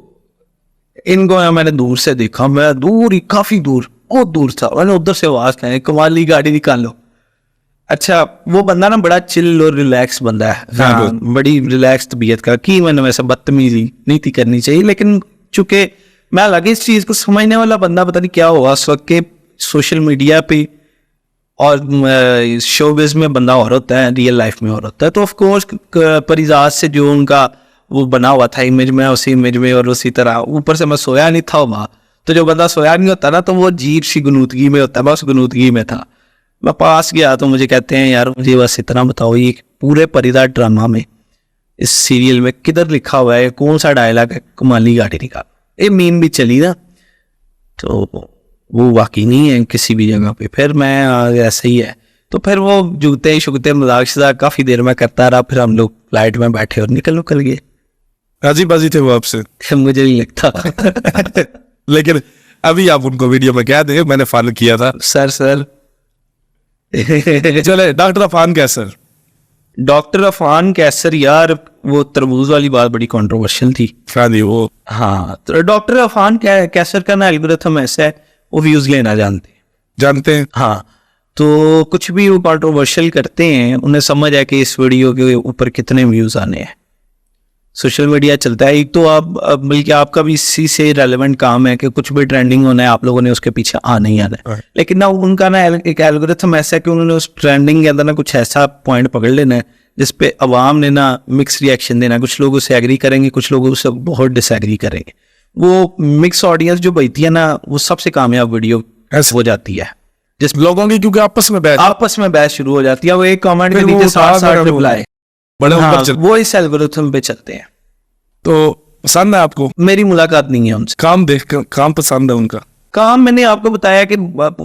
B: इनको मैंने दूर से देखा, मैं दूर ही, काफी दूर, बहुत दूर था, मैंने उधर से आवाज कही कमाली गाड़ी निकालो। अच्छा, वो बंदा ना बड़ा चिल और रिलैक्स बंदा है। हाँ, बड़ी रिलैक्स तबीयत का, कि मैंने वैसे बदतमीजी नहीं थी करनी चाहिए, लेकिन चूंकि मैं लगे इस चीज को समझने वाला बंदा, पता नहीं क्या हुआ उस वक्त के सोशल मीडिया पे और शोबिज में बंदा और होता है, रियल लाइफ में और होता है। तो ऑफ कोर्स परिजाज से जो उनका वो बना हुआ था इमेज में, उसी इमेज में, और उसी तरह ऊपर से मैं सोया नहीं था वहाँ। तो जो बंदा सोया नहीं होता ना, तो वो अजीब सी गुनूदगी में होता है, मैं उस गुनूदगी में था। मैं पास गया तो मुझे कहते हैं, यार मुझे बस इतना बताओ, ये पूरे परिदार ड्रामा में, इस सीरियल में किधर लिखा हुआ है, कौन सा डायलॉग है कमाली गाड़ी निकाल? ये मीम भी चली ना, तो वो वाकई नहीं है किसी भी जगह पे। फिर मैं ऐसे ही है, तो फिर वो जुगते शुगते मजाक शजाक काफी देर में करता रहा, फिर हम लोग फ्लाइट में बैठे और निकल गए।
A: राजी बाजी थे वो आपसे?
B: मुझे नहीं लगता।
A: लेकिन अभी आप उनको वीडियो में क्या दें, मैंने फॉलो किया था।
B: सर
A: चले, डॉक्टर अफान कैसर।
B: डॉक्टर अफान कैसर, यार वो तरबूज वाली बात बड़ी कंट्रोवर्शियल थी।
A: हाँ जी, वो
B: हाँ, तो डॉक्टर अफान कैसर का ना एल्गोरिथम ऐसा है, वो व्यूज लेना जानते हैं। हाँ, तो कुछ भी वो कंट्रोवर्शियल करते हैं, उन्हें समझ है कि इस वीडियो के ऊपर कितने व्यूज आने हैं। सोशल मीडिया चलता है, एक तो आप बल्कि आपका भी इसी से रेलेवेंट काम है कि कुछ भी ट्रेंडिंग होना है, आप लोगों ने उसके पीछे आना ही आना है। लेकिन ना उनका ना एक एल्गोरिथम ऐसा है कि उन्होंने उस ट्रेंडिंग के अंदर ना कुछ ऐसा पॉइंट पकड़ लेना है जिसपे अवाम ने ना मिक्स रिएक्शन देना है। कुछ लोग उससे एग्री करेंगे, कुछ लोग उससे बहुत डिसएग्री करेंगे। वो मिक्स ऑडियंस जो बनती है ना, वो सबसे कामयाब वीडियो हो जाती है,
A: जिस लोगों की, क्योंकि आपस में बहस
B: शुरू हो जाती है। वो एक कमेंट के नीचे 60 रिप्लाई,
A: हाँ,
B: वो इस एल्गोरिथम पे चलते हैं।
A: तो पसंद है आपको?
B: मेरी मुलाकात नहीं है उनसे।
A: काम देख कर काम पसंद है उनका?
B: काम मैंने आपको बताया कि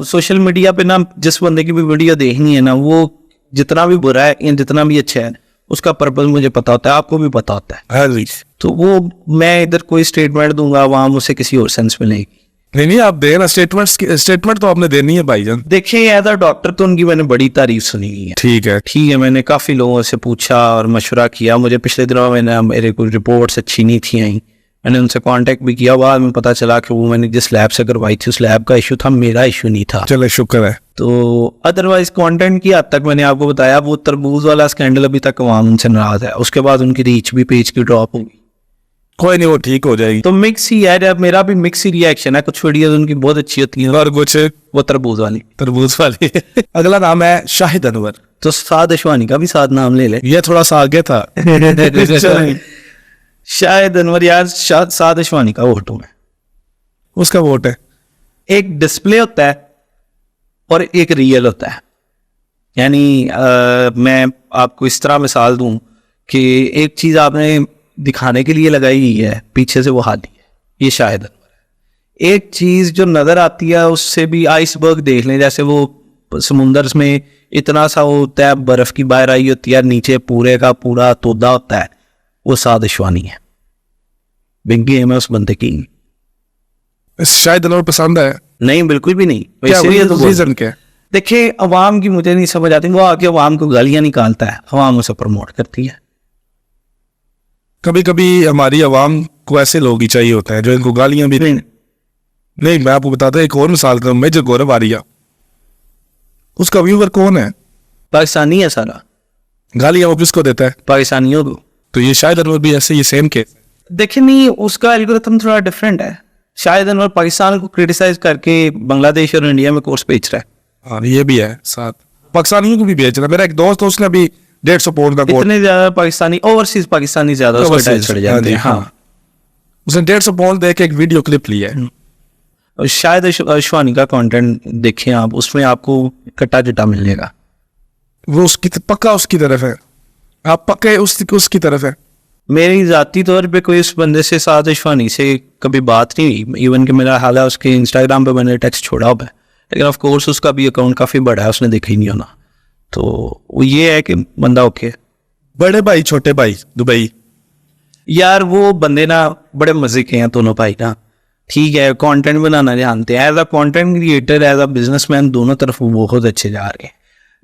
B: सोशल मीडिया पे ना जिस बंदे की भी वीडियो देखनी है ना, वो जितना भी बुरा है या जितना भी अच्छा है, उसका पर्पस मुझे पता होता है, आपको भी पता होता है।
A: हाँ जी।
B: तो वो मैं इधर कोई स्टेटमेंट दूंगा, वहां मुझसे किसी और सेंस में नहीं।
A: नहीं, आप देना स्टेटमेंट तो आपने देनी है भाईजान।
B: देखिए, एज अ डॉक्टर तो उनकी मैंने बड़ी तारीफ सुनी है।
A: ठीक है,
B: मैंने काफी लोगों से पूछा और मशवरा किया। मुझे पिछले दिनों मेरे को रिपोर्ट्स अच्छी नहीं थी आई, मैंने उनसे कांटेक्ट भी किया। बाद में पता चला कि वो मैंने जिस लैब से करवाई थी उस लैब का इशू था, मेरा इशू नहीं था।
A: चले, शुक्र है।
B: तो अदरवाइज कंटेंट की हद तक मैंने आपको बताया, वो तरबूज वाला स्कैंडल अभी तक अवाम उनसे नाराज है। उसके बाद उनकी रीच भी पेज की ड्रॉप होगी।
A: कोई नहीं, वो ठीक हो जाएगी।
B: तो मिक्स ही है, जब मेरा भी मिक्स ही रिएक्शन है। कुछ वीडियोस उनकी बहुत अच्छी होती हैं
A: और कुछ
B: वो तरबूज वाली।
A: अगला नाम है शाहिद अनवर।
B: तो साद अशवानी का भी साथ नाम ले ले,
A: ये थोड़ा सा आगे था।
B: शाहिद अनवर, यार साद अशवानी का वोट हूं मैं।
A: उसका वोट है।
B: एक डिस्प्ले होता है और एक रियल होता है। यानी मैं आपको इस तरह मिसाल दूं कि एक चीज आपने दिखाने के लिए लगाई हुई है, पीछे से वो हादी है, ये शाहिद अनवर एक चीज जो नजर आती है उससे भी आइसबर्ग देख लें, जैसे वो समुंदर में इतना सा वो होता है, बर्फ की बाहर आई होती है, नीचे पूरे का पूरा तोदा होता है, वो साद अशवानी है। बिग गेम है उस बंदे की।
A: शायद अनवर पसंद है?
B: नहीं, बिल्कुल भी नहीं।
A: क्या
B: इसीलिए तो
A: रीजन क्या है?
B: देखिए, अवाम की मुझे नहीं समझ आती, वो आके अवाम को गालियां निकालता है, अवाम उसे प्रमोट करती है।
A: कभी कभी हमारी आवाम को ऐसे लोग ही चाहिए होते हैं जो इनको गालियां भी नहीं। मैं आपको बताता हूँ एक और मिसाल दूं, मेजर गौरव आर्या, उसका व्यूवर कौन है?
B: पाकिस्तानी है सारा,
A: गालियां वो किसको देता है?
B: पाकिस्तानियों को।
A: तो ये शायद अनवर भी ऐसे ये सेम केस।
B: देखिए नहीं, उसका एल्गोरिथम थोड़ा डिफरेंट है। शायद अनवर पाकिस्तान को क्रिटिसाइज करके बांग्लादेश और इंडिया में कोर्स बेच रहा है।
A: हाँ, ये भी है, साथ पाकिस्तानियों को भी बेच रहा है। मेरा एक दोस्त, उसने भी 150 पाउंड का कोर्स,
B: इतने ज्यादा पाकिस्तानी, ओवरसीज पाकिस्तानी ज्यादा उसको अटैच चढ़ जाते हैं। हाँ,
A: उसने 150 पाउंड दे के एक वीडियो क्लिप लिया है।
B: और शायद अशवानी का कंटेंट देखें आप, उसमें आपको कट्टा चिट्टा मिलेगा।
A: वो उसकी पक्का उसकी तरफ है, आप पक्के उसकी तरफ है।
B: मेरी जाती तौर पे कोई उस बंदे से, साद अशवानी से कभी बात नहीं हुई। इवन कि मेरा हाल है उसके इंस्टाग्राम पे मैंने टेक्स्ट छोड़ा हुआ है, लेकिन ऑफ कोर्स उसका भी अकाउंट काफी बड़ा है, उसने देखा ही नहीं होना। तो वो ये है कि बंदा ओके।
A: बड़े भाई छोटे भाई दुबई,
B: यार वो बंदे ना बड़े मजे के हैं दोनों भाई ना। ठीक है, कंटेंट बनाना जानते हैं, as a content creator, as a businessman, दोनों तरफ वो बहुत अच्छे जा रहे हैं।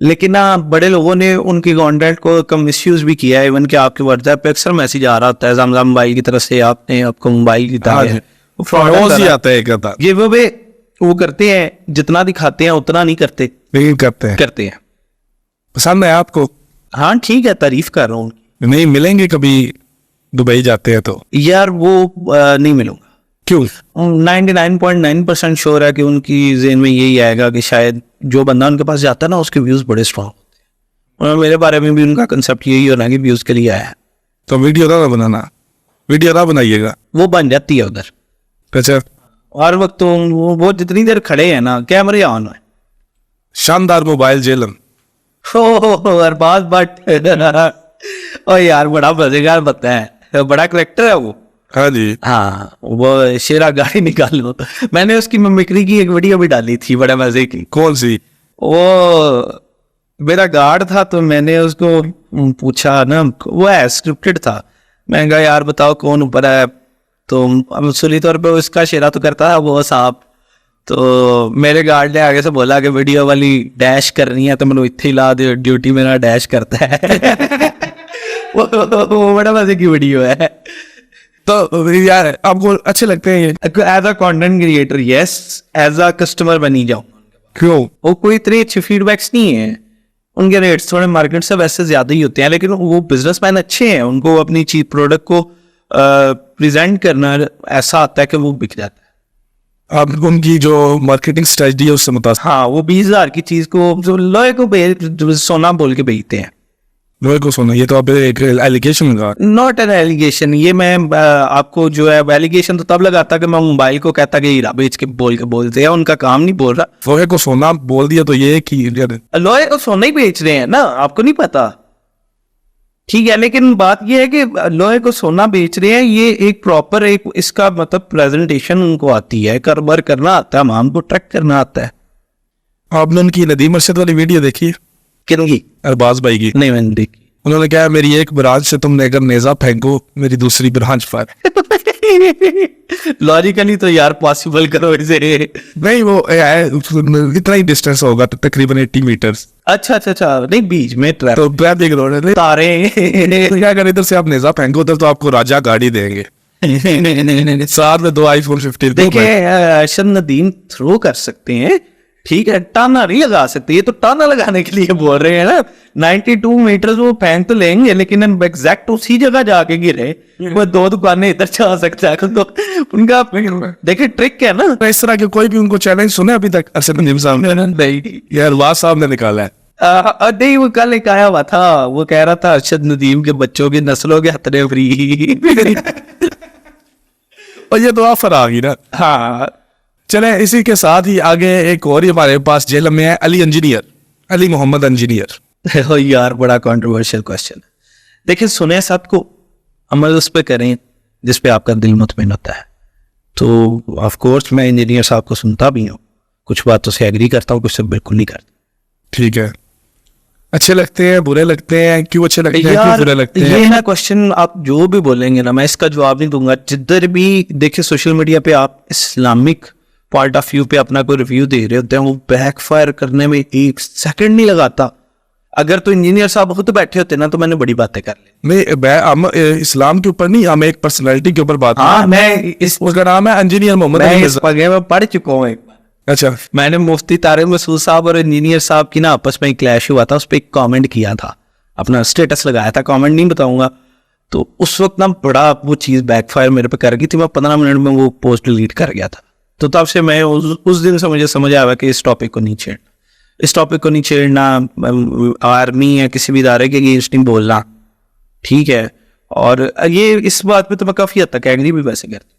B: लेकिन ना बड़े लोगों ने उनके कंटेंट को कम मिसयूज भी किया है। इवन कि आपके व्हाट्सएप पे अक्सर मैसेज आ रहा होता है जमजम भाई की तरफ से, आपने आपको मोबाइल की तरह
A: रोज ही आता है कहता
B: ये वो करते हैं, जितना दिखाते हैं उतना नहीं करते,
A: लेकिन करते हैं। पसंद है आपको?
B: हाँ ठीक है, तारीफ कर रहा हूँ।
A: नहीं मिलेंगे कभी दुबई जाते हैं तो?
B: यार वो नहीं मिलूंगा।
A: क्यों?
B: 99.9% श्योर है कि उनकी जेन में यही आएगा कि शायद जो बंदा उनके पास जाता है ना, उसके व्यूज बड़े स्ट्रॉन्ग होते हैं। और मेरे बारे में भी उनका कंसेप्ट यही होना कि व्यूज के लिए आया है।
A: तो वीडियो ना बनाना, वीडियो ना बनाइएगा,
B: वो बन जाती है उधर।
A: अच्छा,
B: हर वक्त तो वो जितनी देर खड़े हैं ना, कैमरे ऑन है।
A: शानदार मोबाइल जेलन।
B: अरबाज भट्ट, ओ यार बड़ा मजेदार बता है, बड़ा करेक्टर है वो।
A: हाँ जी,
B: हाँ, वो शेरा गाड़ी निकालो, मैंने उसकी मिमिक्री की एक वीडियो भी डाली थी, बड़ा मजे की।
A: कौन सी?
B: वो मेरा गार्ड था, तो मैंने उसको पूछा ना, वो है स्क्रिप्टेड था। मैंने कहा यार बताओ कौन ऊपर है, तो अब असली तौर पे उसका शेरा तो करता है वो साहब। तो मेरे गार्ड ने आगे से बोला कि वीडियो वाली डैश करनी है तो मैंने इतने ला दे, ड्यूटी मेरा डैश करता है। वो बड़ा मजे की वीडियो है।
A: तो यार आपको अच्छे लगते हैं ये?
B: As a content creator yes, as a customer बनी जाऊं।
A: क्यों?
B: वो कोई इतने अच्छे फीडबैक्स नहीं है, उनके रेट्स थोड़े मार्केट से वैसे ज्यादा ही होते हैं, लेकिन वो बिजनेसमैन अच्छे हैं, उनको अपनी चीज प्रोडक्ट को प्रेजेंट करना ऐसा आता है कि वो बिक जाता है।
A: आप उनकी जो मार्केटिंग स्ट्रेटजी है उससे मुतासिर?
B: हाँ, वो 20,000 की चीज को जो लोहे को सोना बोल के बेचते हैं।
A: लोहे को सोना, ये तो आप एक एलिगेशन लगा।
B: नॉट एन एलिगेशन, ये मैं आपको जो है एलिगेशन तो तब लगाता कि मैं मोबाइल को कहता कि हीरा बेच के बोलते हैं, उनका काम नहीं बोल रहा।
A: लोहे को सोना बोल दिया तो ये कि
B: लोहे को सोना ही बेच रहे हैं ना, आपको नहीं पता? ठीक है, लेकिन बात ये है कि लोहे को सोना बेच रहे हैं, ये एक प्रॉपर एक इसका मतलब प्रेजेंटेशन उनको आती है, करबर करना आता है, माम को ट्रैक करना आता है।
A: आपने उनकी नदीम अरशद वाली वीडियो देखी है?
B: किनकी?
A: अरबाज भाई की।
B: नहीं मैंने देखी।
A: उन्होंने कहा मेरी एक ब्रांच से तुमने अगर नेजा फेंको, मेरी दूसरी ब्रांच पर।
B: लॉजिकली तो यार पॉसिबल करो इसे।
A: नहीं वो इतना ही डिस्टेंस होगा तो तकरीबन 80 मीटर्स।
B: अच्छा, नहीं बीच में ट्रैप,
A: तो ट्रैफिक रोड है
B: तारे।
A: तो क्या करें, इधर से आप नेजा फेंको उधर तो आपको राजा गाड़ी देंगे, साथ में 2 iPhone 15।
B: देखिए अरशद नदीम थ्रो कर सकते हैं, ठीक है, टाना नहीं लगा सकते, ये तो टाना लगाने के लिए बोल रहे हैं ना। 92 मीटर वो फेंक तो लेंगे, लेकिन एग्जैक्ट उसी जगह जाके गिरे, वो 2 दुकानें इधर जा सकता है। तो उनका देखिए ट्रिक है ना।
A: इस तरह के कोई भी उनको चैलेंज सुने अभी तक अरशद नदीम साहब ने?
B: नहीं
A: यार वाह साहब ने निकाला है।
B: नहीं, वो कल एक आया हुआ था, वो कह रहा था अरशद नदीम के बच्चों की नस्लों के हथने फ्री।
A: और ये तो ऑफर आ गई ना।
B: हाँ,
A: चले इसी के साथ ही आगे एक और ही हमारे पास जेल में है, अली मोहम्मद इंजीनियर।
B: यार बड़ा कंट्रोवर्शियल क्वेश्चन। देखिए सुने सब को, अमल उस पर करें जिस पे आपका दिल मुतमईन होता है। तो ऑफ कोर्स मैं इंजीनियर साहब को सुनता भी हूँ, कुछ बातों से एग्री करता हूँ, कुछ से बिल्कुल नहीं करता।
A: ठीक है, अच्छे लगते हैं, बुरे लगते हैं, क्यों अच्छे लगते हैं, क्यों बुरे लगते हैं?
B: ये ना क्वेश्चन आप जो भी बोलेंगे ना, मैं इसका जवाब नहीं दूंगा। जिधर भी देखिए सोशल मीडिया पे आप इस्लामिक पॉइंट ऑफ व्यू पे अपना कोई रिव्यू दे रहे होते हैं, वो बैकफायर करने में एक सेकंड नहीं लगाता। अगर तो इंजीनियर साहब खुद बैठे होते ना तो मैंने बड़ी बातें कर ली।
A: नहीं, हम इस्लाम के ऊपर नहीं, हम एक पर्सनैलिटी के ऊपर बात
B: हाँ, मैं
A: उसका नाम है इंजीनियर मोहम्मद अली मिर्जा।
B: पगे में पढ़ चुका हूँ एक बार।
A: अच्छा,
B: मैंने मुफ्ती तारिक मसूद साहब और इंजीनियर साहब की ना आपस में क्लैश हुआ था, उस पर एक कमेंट किया था, अपना स्टेटस लगाया था, कमेंट नहीं बताऊंगा। तो उस वक्त ना बड़ा वो चीज़ बैकफायर मेरे पे कर गई थी, मैं 15 मिनट में वो पोस्ट डिलीट कर गया था। तो तब से मैं उस दिन से मुझे समझ आया कि इस टॉपिक को नहीं छेड़ना, इस टॉपिक को नहीं छेड़ना, आर्मी या किसी भी इदारे के अगेंस्ट नहीं बोलना, ठीक है। और ये इस बात पे तो मैं काफ़ी हद तक एग्री भी वैसे करता हूँ,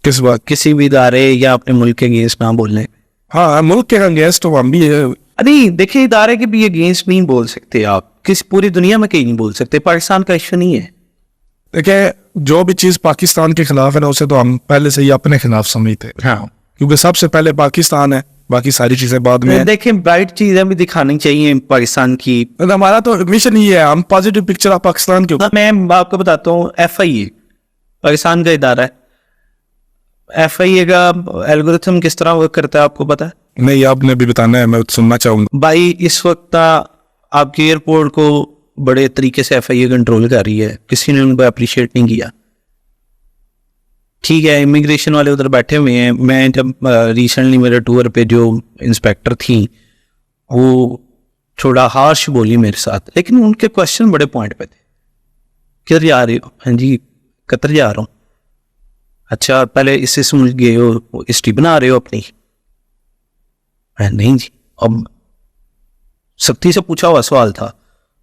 A: किस बात?
B: किसी भी इदारे या अपने मुल्क के अगेंस्ट ना बोलने।
A: हाँ, मुल्क के अगेंस्ट तो हम भी है।
B: नहीं देखिए, इदारे के भी अगेंस्ट नहीं बोल सकते आप, किस पूरी दुनिया में कहीं नहीं बोल सकते, पाकिस्तान का इश्यू नहीं है।
A: देखिए, जो भी चीज़ पाकिस्तान के खिलाफ है ना, उसे तो हम पहले से ही अपने खिलाफ समझते हैं। हाँ, क्योंकि सबसे पहले पाकिस्तान है, बाकी सारी चीजें बाद में।
B: देखिए, ब्राइट चीजें भी दिखानी चाहिए पाकिस्तान की।
A: हमारा तो मिशन ही है, हम पॉजिटिव पिक्चर ऑफ पाकिस्तान के।
B: मैं आपको बताता हूँ, FIA पाकिस्तान का इदारा है। FIA का एल्गोरिथम किस तरह वर्क करता है आपको पता है?
A: नहीं, आपने भी बताना है, मैं सुनना चाहूंगा।
B: भाई इस वक्त आपके एयरपोर्ट को बड़े तरीके से FIA कंट्रोल कर रही है, किसी ने उनको अप्रिशिएट नहीं किया, ठीक है। इमिग्रेशन वाले उधर बैठे हुए हैं। मैं जब रिसेंटली मेरे टूर पे जो इंस्पेक्टर थी वो थोड़ा हार्श बोली मेरे साथ, लेकिन उनके क्वेश्चन बड़े पॉइंट पे थे। किधर जा रहे हो? हाँ जी, कतर जा रहा हूँ। अच्छा, पहले इससे समझ गए हो, हिस्ट्री बना रहे हो अपनी? नहीं जी। अब सख्ती से पूछा हुआ सवाल था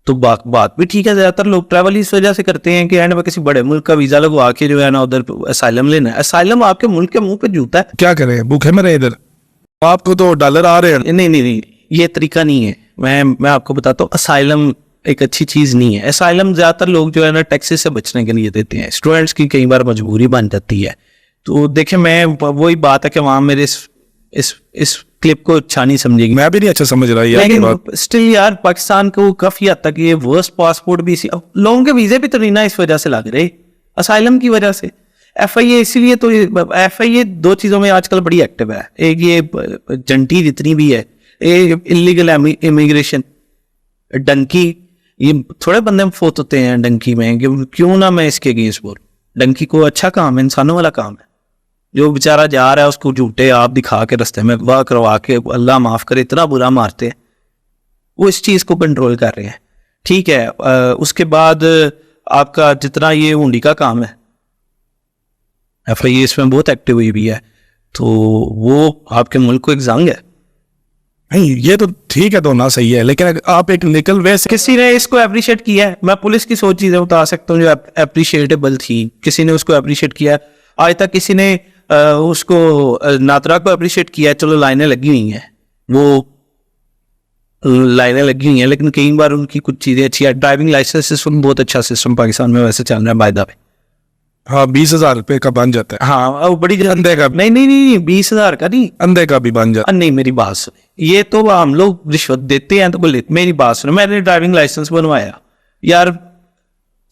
B: तो बात भी ठीक है। ज्यादातर लोग ट्रैवल इस वजह से करते हैं कि एंड में किसी बड़े मुल्क का वीजा लगवा के जो है ना उधर असाइलम लेना है। असाइलम आपके मुल्क के मुंह पे जूता है।
A: क्या करें, भूखे मरे इधर, आपको तो डॉलर आ रहे हैं।
B: नहीं, ये तरीका नहीं है। मैं आपको बताता हूँ, असाइलम एक अच्छी चीज नहीं है। असाइलम ज्यादातर लोग जो है ना टैक्सेस से बचने के लिए देते हैं, स्टूडेंट्स की कई बार मजबूरी बन जाती है। तो देखिए, मैं वही बात है कि वहां मेरे इस क्लिप को अच्छा नहीं समझेगी,
A: मैं भी नहीं अच्छा समझ रहा यार।
B: लेकिन स्टिल यार पाकिस्तान को काफी हद तक ये वर्स्ट पासपोर्ट भी लोगों के वीजे भी तो नहीं ना इस वजह से लग रहे, असाइलम की वजह से। FIA इसीलिए तो FIA दो चीजों में आजकल बड़ी एक्टिव है। एक ये जंटी जितनी भी है, इलीगल इमिग्रेशन, डंकी, ये थोड़े बंदे फोत होते हैं डंकी में, क्यों ना मैं इसके अगेंस्ट बोलूं। डंकी को अच्छा काम है, इंसानों वाला काम है। जो बेचारा जा रहा है उसको झूठे आप दिखा के रास्ते में वाह करवा के, अल्लाह माफ करे, इतना बुरा मारते हैं, वो इस चीज को कंट्रोल कर रहे हैं, ठीक है। उसके बाद आपका जितना ये हुंडी का काम है, FIA इसमें बहुत एक्टिव हुई भी है, तो वो आपके मुल्क को एक जंग है।
A: नहीं, ये तो ठीक है, तो ना सही है, लेकिन आप एक निकल वे से
B: किसी ने इसको अप्रिशिएट किया है? मैं पुलिस की सो चीजें बता सकता हूँ जो अप्रिशिएटेबल थी, किसी ने उसको अप्रिशिएट किया है? आज तक किसी ने उसको नादरा को अप्रिशिएट किया है? चलो लाइनें लगी हुई हैं, वो लाइनें लगी हुई हैं, लेकिन कई बार उनकी कुछ चीजें अच्छी है। ड्राइविंग लाइसेंस सिस्टम बहुत अच्छा सिस्टम पाकिस्तान में वैसे चल रहा है बाय द वे।
A: हाँ, 20,000 रुपए का बन जाता है।
B: हाँ, वो बड़ी
A: अंधे का
B: नहीं 20,000 का नहीं,
A: अंधे का भी बन जाता
B: नहीं मेरी बात सुने, ये तो हम लोग रिश्वत देते हैं तो बोले, मेरी बात सुनो, मैंने ड्राइविंग लाइसेंस बनवाया यार,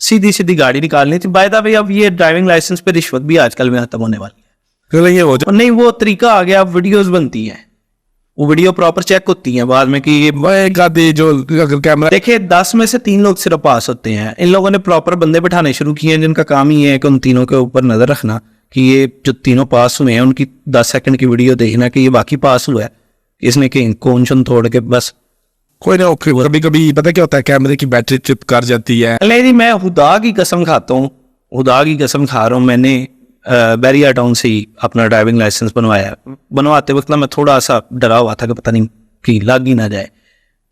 B: सीधी गाड़ी निकालनी थी। बाय द वे अब ये ड्राइविंग लाइसेंस पे रिश्वत भी आजकल में खत्म होने वाली है।
A: है। ये हो जाए
B: नहीं, वो तरीका आ गया, वीडियोस बनती हैं, वो वीडियो प्रॉपर चेक होती हैं बाद में कि ये
A: जो अगर कैमरा,
B: देखिए 10 में से 3 लोग सिर्फ पास होते हैं। इन लोगों ने प्रॉपर बंदे बिठाने शुरू किए हैं जिनका काम ही है कि उन तीनों के ऊपर नजर रखना कि ये जो तीनों पास हुए हैं उनकी 10 सेकंड की वीडियो देखना कि ये बाकी पास हुआ है, इसने कहीं कौन शन तोड़ के बस।
A: कोई ना, कभी कभी पता क्या होता है, कैमरे की बैटरी चिप कर जाती है।
B: नहीं, मैं खुदा की कसम खाता हूँ, खुदा की कसम खा रहा हूँ, मैंने बैरिया टाउन से ही अपना ड्राइविंग लाइसेंस बनवाया। बनवाते वक्त ना मैं थोड़ा सा डरा हुआ था कि पता नहीं कि लग ही ना जाए,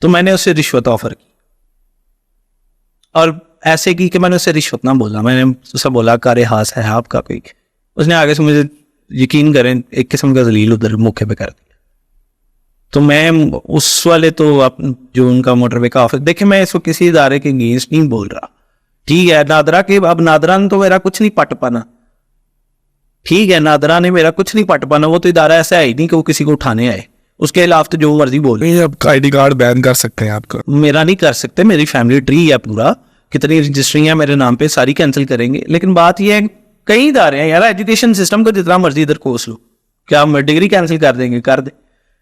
B: तो मैंने उसे रिश्वत ऑफर की, और ऐसे की कि मैंने उसे रिश्वत ना बोला, मैंने उसे बोला कार हाथ है आपका कोई। उसने आगे से मुझे, यकीन करें, एक किस्म का जलील उधर मौके पे कर दिया। तो मैं उस वाले तो जो उनका मोटरवे का ऑफिस, देखिए मैं इसको किसी इदारे के अगेंस्ट नहीं बोल रहा, ठीक है। नादरा के, अब नादरा ने तो मेरा कुछ नहीं पट पाना, ठीक है, नादरा ने मेरा कुछ नहीं पट पाना, वो तो इदारा ऐसा है ही नहीं कि वो किसी को उठाने आए, उसके खिलाफ तो जो मर्जी बोले।
A: नहीं, अब आईडी कार्ड बैन कर सकते हैं आपका।
B: मेरा नहीं कर सकते, मेरी फैमिली ट्री है पूरा, कितनी रजिस्ट्री है मेरे नाम पे, सारी कैंसिल करेंगे। लेकिन बात यह है, कई इदारे हैं यार, एजुकेशन सिस्टम को जितना मर्जी इधर कोस लो, क्या हम डिग्री कैंसिल कर देंगे, कर दे,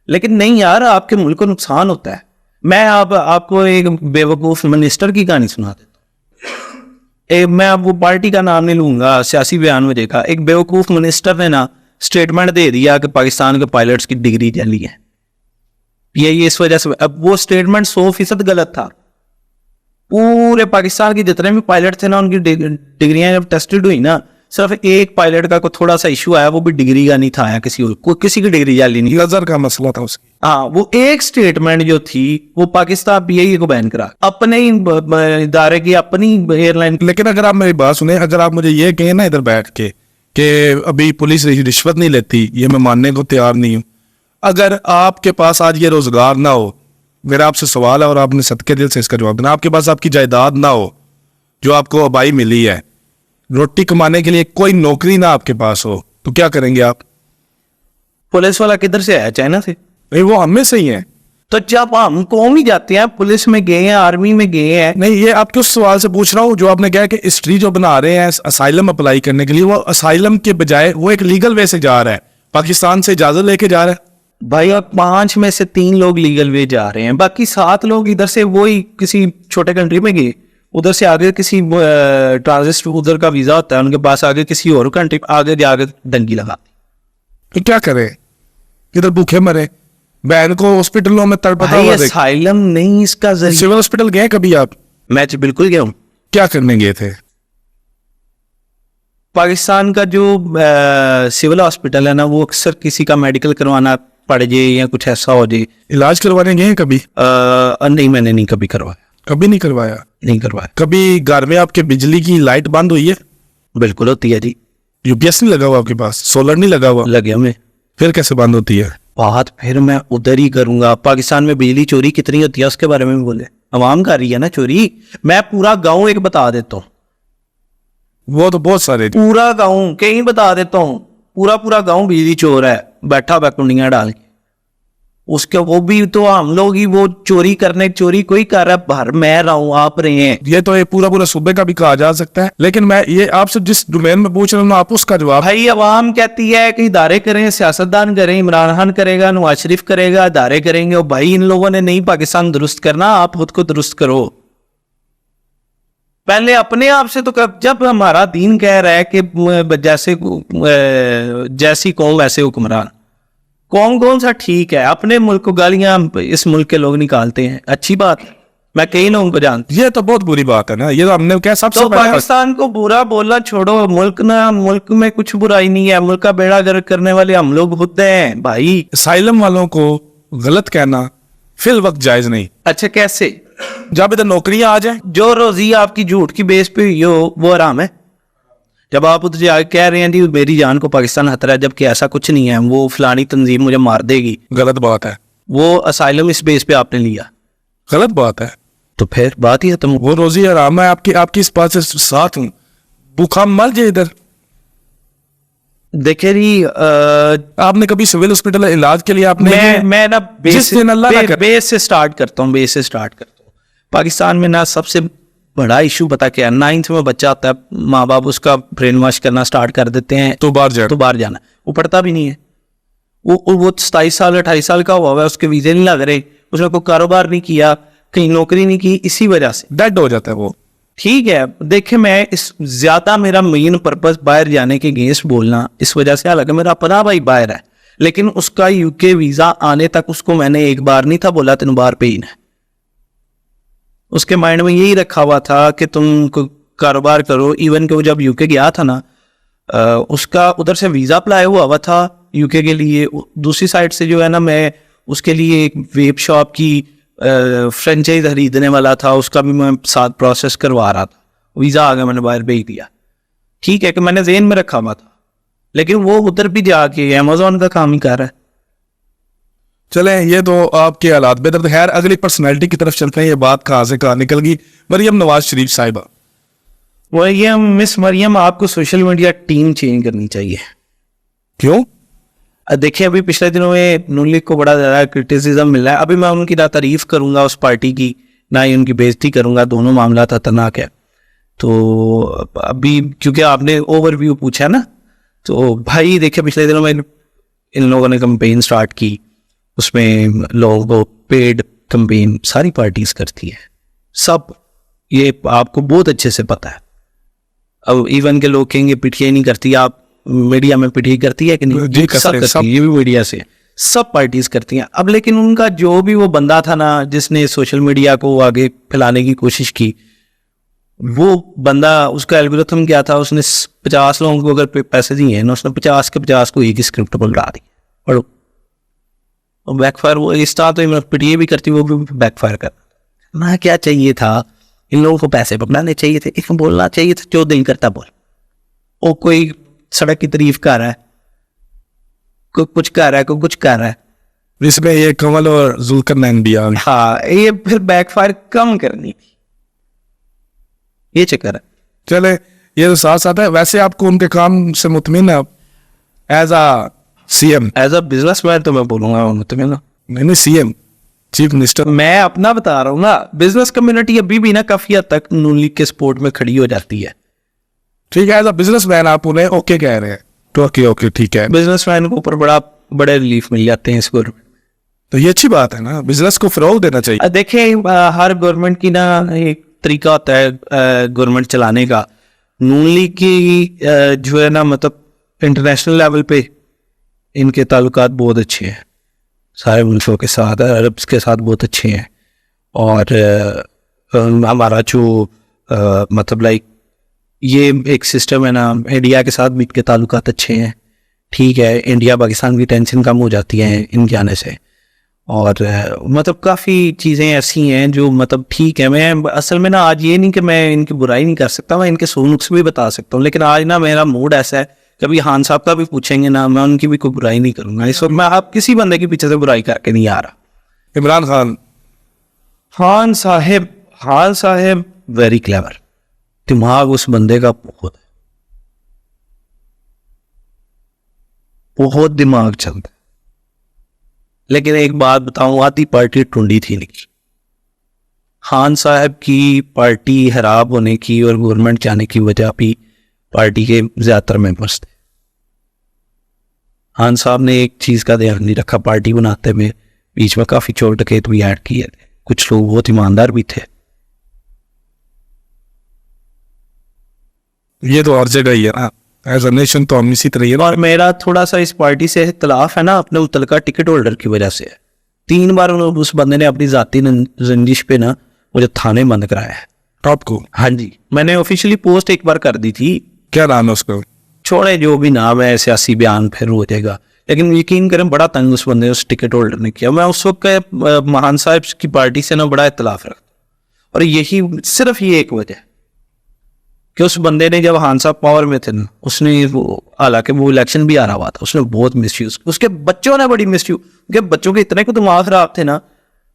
B: लेकिन नहीं यार, आपके मुल्क को नुकसान होता है। मैं आपको एक बेवकूफ़ मिनिस्टर की कहानी सुना देता हूँ। मैं अब वो पार्टी का नाम नहीं लूंगा, सियासी बयान में देखा, एक बेवकूफ़ मिनिस्टर ने ना स्टेटमेंट दे दिया कि पाकिस्तान के पायलट्स की डिग्री जाली है। ये इस वजह से, अब वो स्टेटमेंट 100% गलत था। पूरे पाकिस्तान के जितने भी पायलट थे ना, उनकी डिग्रियां जब टेस्टेड हुई ना, सिर्फ एक पायलट का कोई थोड़ा सा इशू आया, वो भी डिग्री का नहीं था, या किसी की डिग्री जाली नहीं,
A: नजर का मसला था उसकी।
B: हाँ, वो एक स्टेटमेंट जो थी वो पाकिस्तान पीआईए को बैन करा, अपने ही इदारे की, अपनी एयरलाइन।
A: लेकिन अगर आप मेरी बात सुने, अगर आप मुझे ये कहें ना इधर बैठ के कि अभी पुलिस रिश्वत नहीं लेती, ये मैं मानने को तैयार नहीं हूं। अगर आपके पास आज ये रोजगार ना हो, मेरा आपसे सवाल है और आपने सदके दिल से इसका जवाब देना, आपके पास आपकी जायदाद ना हो जो आपको आबाई मिली है, रोटी कमाने के लिए कोई नौकरी ना आपके पास हो, तो क्या करेंगे आप?
B: पुलिस वाला किधर से आया? चाइना से?
A: नहीं, वो हम में से ही है।
B: तो जब हम कौम ही जाते हैं, पुलिस में गए हैं, आर्मी में गए हैं।
A: नहीं, ये आपके उस सवाल से पूछ रहा हूँ जो आपने कहा कि हिस्ट्री जो बना रहे हैं असाइलम अप्लाई करने के लिए, वो असाइलम के बजाय वो एक लीगल वे से जा रहा है, पाकिस्तान से इजाजत लेके जा रहा है।
B: भाई, अब 5 में से 3 लोग लीगल वे जा रहे हैं, बाकी 7 लोग इधर से वही किसी छोटे कंट्री में गए, उधर से आगे किसी ट्रांजिट उधर का वीजा होता है उनके पास, आगे किसी और कंट्री आगे जाके डंगी लगा।
A: तो क्या करें, किधर भूखे मरे, बहन को हॉस्पिटलों में तड़पता हुआ देख।
B: असाइलम नहीं इसका जरिया।
A: सिविल हॉस्पिटल गए कभी आप?
B: मैं तो बिल्कुल गया हूँ।
A: क्या करने गए थे?
B: पाकिस्तान का जो सिविल हॉस्पिटल है ना, वो अक्सर किसी का मेडिकल करवाना पड़ जाए या कुछ ऐसा हो जाए,
A: इलाज करवाने गए कभी?
B: नहीं, मैंने नहीं कभी करवाया।
A: कभी नहीं करवाया?
B: नहीं करवाया।
A: कभी घर में आपके बिजली की लाइट बंद हुई है?
B: बिल्कुल होती है जी।
A: यूपीएस नहीं लगा हुआ आपके पास? सोलर नहीं लगा हुआ?
B: लगे हमें।
A: फिर कैसे बंद होती है?
B: बात फिर मैं उधर ही करूंगा। पाकिस्तान में बिजली चोरी कितनी होती है उसके बारे में भी बोले, अवाम कर रही है ना चोरी। मैं पूरा गांव एक बता देता हूँ,
A: वो तो बहुत सारे।
B: पूरा गांव कहीं बता देता हूँ, पूरा गांव बिजली चोर है, बैठा हुआ कुंडियां डाल के। उसके वो भी तो हम लोग ही वो चोरी कोई कर रहा है, भर मैं रहा हूँ, आप रहे हैं।
A: ये तो ये पूरा सूबे का भी कहा जा सकता है, लेकिन मैं ये आपसे जिस डोमेन में पूछ रहा हूँ आप उसका जवाब।
B: भाई, अवाम कहती है कि इदारे करें, सियासतदान करें, इमरान खान करेगा, नवाज शरीफ करेगा, इदारे करेंगे। और भाई, इन लोगों ने नहीं पाकिस्तान दुरुस्त करना, आप खुद को दुरुस्त करो पहले अपने आप से। तो जब हमारा दीन कह रहा है कि जैसी कौम वैसे हुक्मरान, कौन सा ठीक है? अपने मुल्क को गालियां इस मुल्क के लोग निकालते हैं, अच्छी बात है, मैं कई लोगों को जानता हूं।
A: ये तो बहुत बुरी बात है ना, ये तो हमने क्या सबसे
B: तो पाकिस्तान को बुरा बोलना छोड़ो, मुल्क में कुछ बुराई नहीं है, मुल्क का बेड़ा गर्क करने वाले हम लोग खुद हैं भाई।
A: असाइलम वालों को गलत कहना फिल वक्त जायज नहीं।
B: अच्छा, कैसे?
A: जब इधर नौकरियां आ जाए,
B: जो रोजी आपकी झूठ की बेस पे हुई हो वो आराम है। जब आप उधर जाके कह रहे हैं जी मेरी जान को पाकिस्तान खतरा है, जबकि ऐसा कुछ नहीं है, वो फलानी तंजीम मुझे मार देगी,
A: गलत बात है।
B: वो असाइलम इस बेस पे आपने लिया,
A: गलत बात है।
B: तो फिर बात ही खत्म।
A: वो रोजी आराम है, आपकी इस बात से साथ हूं। भूखा मर जाए इधर।
B: देखिए जी,
A: आपने कभी सिविल हॉस्पिटल इलाज के लिए आपने
B: मैं ना बेस से स्टार्ट करता हूँ। पाकिस्तान में ना सबसे बड़ा इशू पता क्या है? 9th में बच्चा आता है, माँ बाप उसका ब्रेन वॉश करना स्टार्ट कर देते हैं,
A: तो बाहर जाना।
B: वो पढ़ता भी नहीं है। वो 27 साल 28 साल का हुआ है, उसके वीजे नहीं लग रहे, उसने कोई कारोबार नहीं किया, कहीं नौकरी नहीं की, इसी वजह से
A: डेड हो जाता है वो।
B: ठीक है, देखे मैं ज्यादा मेरा मेन पर्पस बाहर जाने के अगेंस्ट बोलना इस वजह से, हालांकि मेरा अपना भाई बाहर है, लेकिन उसका यूके वीजा आने तक उसको मैंने एक बार नहीं था बोला 3 बार पे ही ना। उसके माइंड में यही रखा हुआ था कि तुम कारोबार करो। इवन कि वो जब यूके गया था ना, उसका उधर से वीजा अप्लाई हुआ था यूके के लिए। दूसरी साइड से जो है ना, मैं उसके लिए एक वेब शॉप की फ्रेंचाइज खरीदने वाला था, उसका भी मैं साथ प्रोसेस करवा रहा था। वीजा आ गया, मैंने बाहर भेज दिया। ठीक है कि मैंने जेन में रखा हुआ था, लेकिन वो उधर भी जाके अमेजोन का काम ही कर रहा है।
A: चले, ये तो आपके हालात बेहतर। खैर, अगली पर्सनैलिटी की तरफ चलते हैं। ये बात कहाँ से कहाँ निकल गई? मरियम नवाज शरीफ साहिबा।
B: वो ये मिस मरियम, आपको सोशल मीडिया टीम चेंज करनी चाहिए।
A: क्यों?
B: देखिए अभी पिछले दिनों में नून लीग को बड़ा ज़्यादा क्रिटिसिज्म मिल रहा है। अभी मैं उनकी ना तारीफ करूंगा उस पार्टी की, ना ही उनकी बेइज्जती करूंगा, दोनों मामला खतरनाक है। तो अभी क्योंकि आपने ओवरव्यू पूछा ना, तो भाई देखिए पिछले दिनों में इन लोगों ने कैंपेन स्टार्ट की, उसमें लोगों को पेड कैंपेन सारी पार्टीज करती है, सब, ये आपको बहुत अच्छे से पता है। अब इवन के लोग कहेंगे पिटाई नहीं करती, आप मीडिया में पिटाई करती है कि नहीं?
A: जी,
B: सब करती है, ये भी मीडिया से सब पार्टीज करती हैं। अब लेकिन उनका जो भी वो बंदा था ना जिसने सोशल मीडिया को आगे फैलाने की कोशिश की, वो बंदा, उसका एल्गोरिथम क्या था, उसने 50 लोगों को अगर पैसे दिए हैं ना, उसने 50 के 50 को एक ही स्क्रिप्ट पर लगा दी, पढ़ो, और बैकफायर। वो इस तरह तो पिटाई भी करती, वो भी बैकफायर कर। ना क्या चाहिए था, इन लोगों को पैसे पकड़ाने चाहिए थे, इसमें बोलना चाहिए था जो दिल करता बोल। वो कोई सड़क की तारीफ कर रहा है, कोई कुछ कर रहा है, कोई कुछ कर रहा है,
A: इसमें ये कमल और जुल्करनैन भी आ गए।
B: हाँ, ये फिर बैकफायर कम करनी थी, ये चक्कर है।
A: चले, ये तो साथ साथ है। वैसे आपको उनके काम से मुतमिन है आप as a CM?
B: As a businessman तो मैं बोलूंगा तुम्हें ना,
A: नहीं सीएम, चीफ मिनिस्टर।
B: मैं अपना बता रहा हूँ ना, बिजनेस कम्युनिटी अभी भी ना काफी हद तक नून लीग के सपोर्ट में खड़ी हो जाती है।
A: ठीक है, एज अ बिजनेसमैन आप उन्हें ओके कह रहे हैं, तो ओके ठीक है।
B: बिजनेसमैन को ऊपर बड़े रिलीफ मिल जाते हैं इस गवर्नमेंट।
A: तो ये अच्छी बात है ना, बिजनेस को फरोग देना चाहिए।
B: देखिए हर गवर्नमेंट की ना एक तरीका होता है गवर्नमेंट चलाने का। नून लीग की जो है ना, मतलब इंटरनेशनल लेवल पे इनके ताल्लुकात बहुत अच्छे हैं, सारे मुल्कों के साथ, अरब्स के साथ बहुत अच्छे हैं। और हमारा जो मतलब लाइक ये एक सिस्टम है ना, इंडिया के साथ भी इनके ताल्लुकात अच्छे हैं। ठीक है, इंडिया पाकिस्तान की टेंशन कम हो जाती है इनके आने से, और मतलब काफ़ी चीज़ें ऐसी हैं जो मतलब ठीक है। मैं असल में ना आज ये नहीं कि मैं इनकी बुराई नहीं कर सकता, मैं इनके सो नुक्स भी बता सकता हूँ, लेकिन आज ना मेरा मूड ऐसा है, कभी खान साहब का भी पूछेंगे ना, मैं उनकी भी कोई बुराई नहीं करूँगा। इस वक्त मैं आप किसी बंदे के पीछे से बुराई करके नहीं आ रहा।
A: इमरान खान,
B: खान साहेब वेरी क्लेवर, दिमाग उस बंदे का बहुत दिमाग चलता है। लेकिन एक बात बताऊं, आधी पार्टी टुंडी थी निकली। खान साहब की पार्टी खराब होने की और गवर्नमेंट जाने की वजह भी पार्टी के ज्यादातर मेंबर्स थे। खान साहब ने एक चीज का ध्यान नहीं रखा, पार्टी बनाते में बीच में काफी चोर डकैत भी ऐड किए थे, कुछ लोग बहुत ईमानदार भी थे।
A: ये तो और जगह ही है ना, एज अ नेशन तो हम इसी तरह ही है ना।
B: और मेरा थोड़ा सा इस पार्टी से इख्तलाफ है ना, अपने मुतलका टिकट होल्डर की वजह से है। 3 बार उस बंदे ने अपनी जाती रंजिश पे ना मुझे थाने बंद कराया है।
A: टॉप को?
B: हाँ जी, मैंने ऑफिशियली पोस्ट एक बार कर दी थी।
A: क्या नाम है उसका?
B: छोड़े जो भी नाम है, सियासी बयान फिर हो जाएगा, लेकिन यकीन करें बड़ा तंग उस बंदे, उस टिकट होल्डर ने किया। मैं उस वक्त महान साहब की पार्टी से ना बड़ा इख्तलाफ रखता, और यही सिर्फ ये एक वजह कि उस बंदे ने जब खान साहब पावर में थे ना, उसने वो, हालांकि वो इलेक्शन भी आ रहा हुआ था, उसने बहुत मिसयूज, उसके बच्चों ने बड़ी मिसयूज, उनके बच्चों के इतने को दिमाग खराब थे ना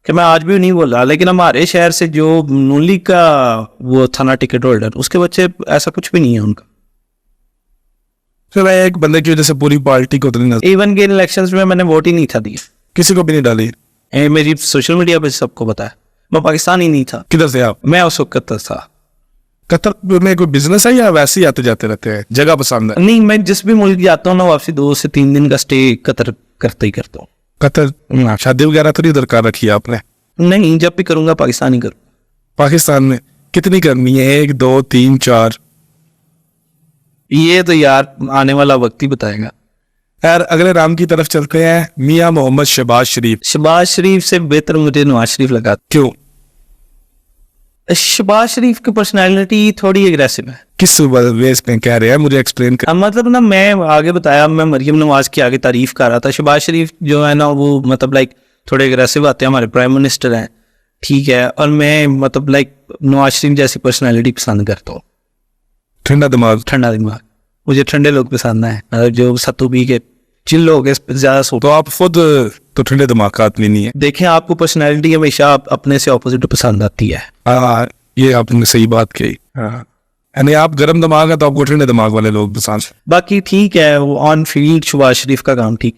B: कि मैं आज भी नहीं बोल रहा। लेकिन हमारे शहर से जो नून लीग का वो था ना टिकट होल्डर, उसके बच्चे ऐसा कुछ भी नहीं है उनका।
A: फिर एक बंदे की वजह से पूरी पार्टी को उतनी
B: इवन के इलेक्शंस में मैंने वोट ही नहीं था दिया,
A: किसी को भी नहीं डाली।
B: मेरी सोशल मीडिया पे सबको पता है, मैं पाकिस्तान ही नहीं था।
A: किधर से आप?
B: मैं उस वक्त कतर था।
A: कतर में कोई बिजनेस है या वैसे ही आते जाते रहते हैं, जगह पसंद है?
B: नहीं, मैं जिस भी मुल्क जाता हूँ ना, वापसी 2 से 3 दिन का स्टे कतर करते ही करता हूँ।
A: कतर शादी वगैरह तो नहीं उधर कर रखी है आपने?
B: नहीं, जब भी करूंगा पाकिस्तान ही करूँ।
A: पाकिस्तान में कितनी करनी है? 1 2 3 4?
B: ये तो यार आने वाला वक्त ही बताएगा।
A: यार अगले नाम की तरफ चलते हैं, मियां मोहम्मद शहबाज शरीफ।
B: शहबाज शरीफ से बेहतर मुझे नवाज शरीफ लगा।
A: क्यों?
B: शहबाज शरीफ की पर्सनालिटी थोड़ी एग्रेसिव है।
A: किस वेस में कह रहे हैं, मुझे एक्सप्लेन कर।
B: मतलब ना, मैं आगे बताया, मैं मरियम नवाज की आगे तारीफ कर रहा था। शहबाज शरीफ जो है ना, वो मतलब लाइक थोड़े एग्रेसिव आते हैं, हमारे प्राइम मिनिस्टर हैं, ठीक है, और मैं मतलब लाइक नवाज शरीफ जैसी पर्सनालिटी पसंद करता हूँ।
A: ठंडा दिमाग?
B: ठंडा दिमाग, मुझे ठंडे लोग पसंद है, जो सत्तू पी के चिल लोग ज्यादा सो।
A: तो आप खुद तो ठंडे दिमाग का आदमी नहीं है।
B: देखें, आपको पर्सनैलिटी हमेशा अपने से ऑपोजिट पसंद आती है।
A: हाँ, ये आपने सही बात कही। हाँ, यानी आप गर्म दिमाग है तो आपको ठंडे दिमाग वाले लोग पसंद।
B: बाकी ठीक है, वो ऑन फील्ड शहबाज शरीफ का काम ठीक,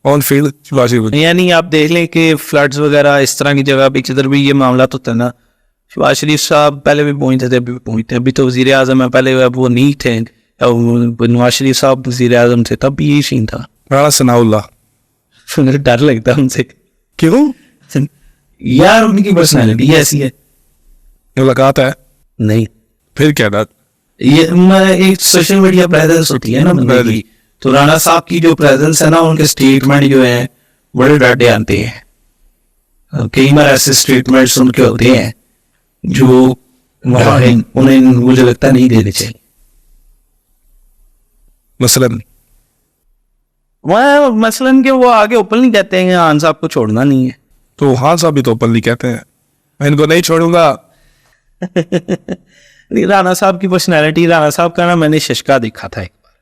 A: ऑन फील्ड शहबाज शरीफ।
B: यानी आप देख लें कि फ्लड्स वगैरह इस तरह की जगह पे जिधर भी ये मामला तो था ना, शहबाज शरीफ साहब पहले भी पहुंचते थे, अभी भी पहुंचते हैं। अभी तो वजीर आजम है, पहले वो नहीं थे, नवाज शरीफ साहब वजीर आजम थे तब भी यही सीन था।
A: राणा सनाउल्लाह
B: मुझे डर लगता है उनसे,
A: क्यों?
B: यार उनकी पर्सनैलिटी ऐसी है।
A: मुलाकात है
B: नहीं,
A: फिर क्या डर?
B: ये एक सोशल मीडिया प्रेजेंस होती है ना बंदे की, तो राणा साहब की जो प्रेजेंस है ना, उनके स्टेटमेंट जो है बड़े डटे आते हैं। कई बार ऐसे स्टेटमेंट्स उनके होते हैं जो उन्हें मुझे लगता नहीं देने चाहिए।
A: मसलन
B: वह मसलन के वो आगे ओपन नहीं कहते हैं खान साहब को छोड़ना नहीं है,
A: तो हाँ साहब भी तो ओपनली कहते हैं मैं इनको नहीं छोड़ूंगा।
B: राणा साहब की पर्सनैलिटी, राणा साहब का ना मैंने शशका देखा था एक बार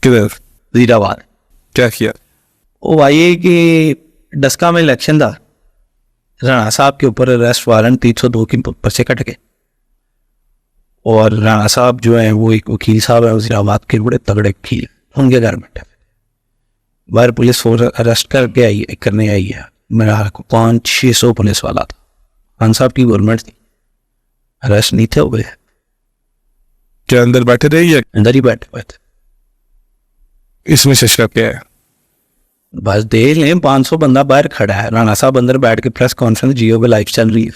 A: किधर?
B: वजीराबाद।
A: क्या किया?
B: वो आइए कि डस्का में इलेक्शन था, राणा साहब के ऊपर अरेस्ट वारंट 302 की पर्चे कट गए, और राणा साहब जो है वो एक वकील साहब है वजीराबाद के, बड़े तगड़े वकील, उनके घर बैठे बाहर पुलिस फोर्स अरेस्ट करके आई, करने आई है। मेरा 500-600 पुलिस वाला था, खान साहब की गवर्नमेंट थी, अरेस्ट नहीं थे हुए,
A: क्या अंदर बैठे रहे या
B: अंदर ही बैठे हुए थे।
A: इसमें शशका क्या है?
B: बस देख लें 500 बंदा बाहर खड़ा है, राणा साहब अंदर बैठ के प्रेस कॉन्फ्रेंस जियो पे लाइव चल रही है।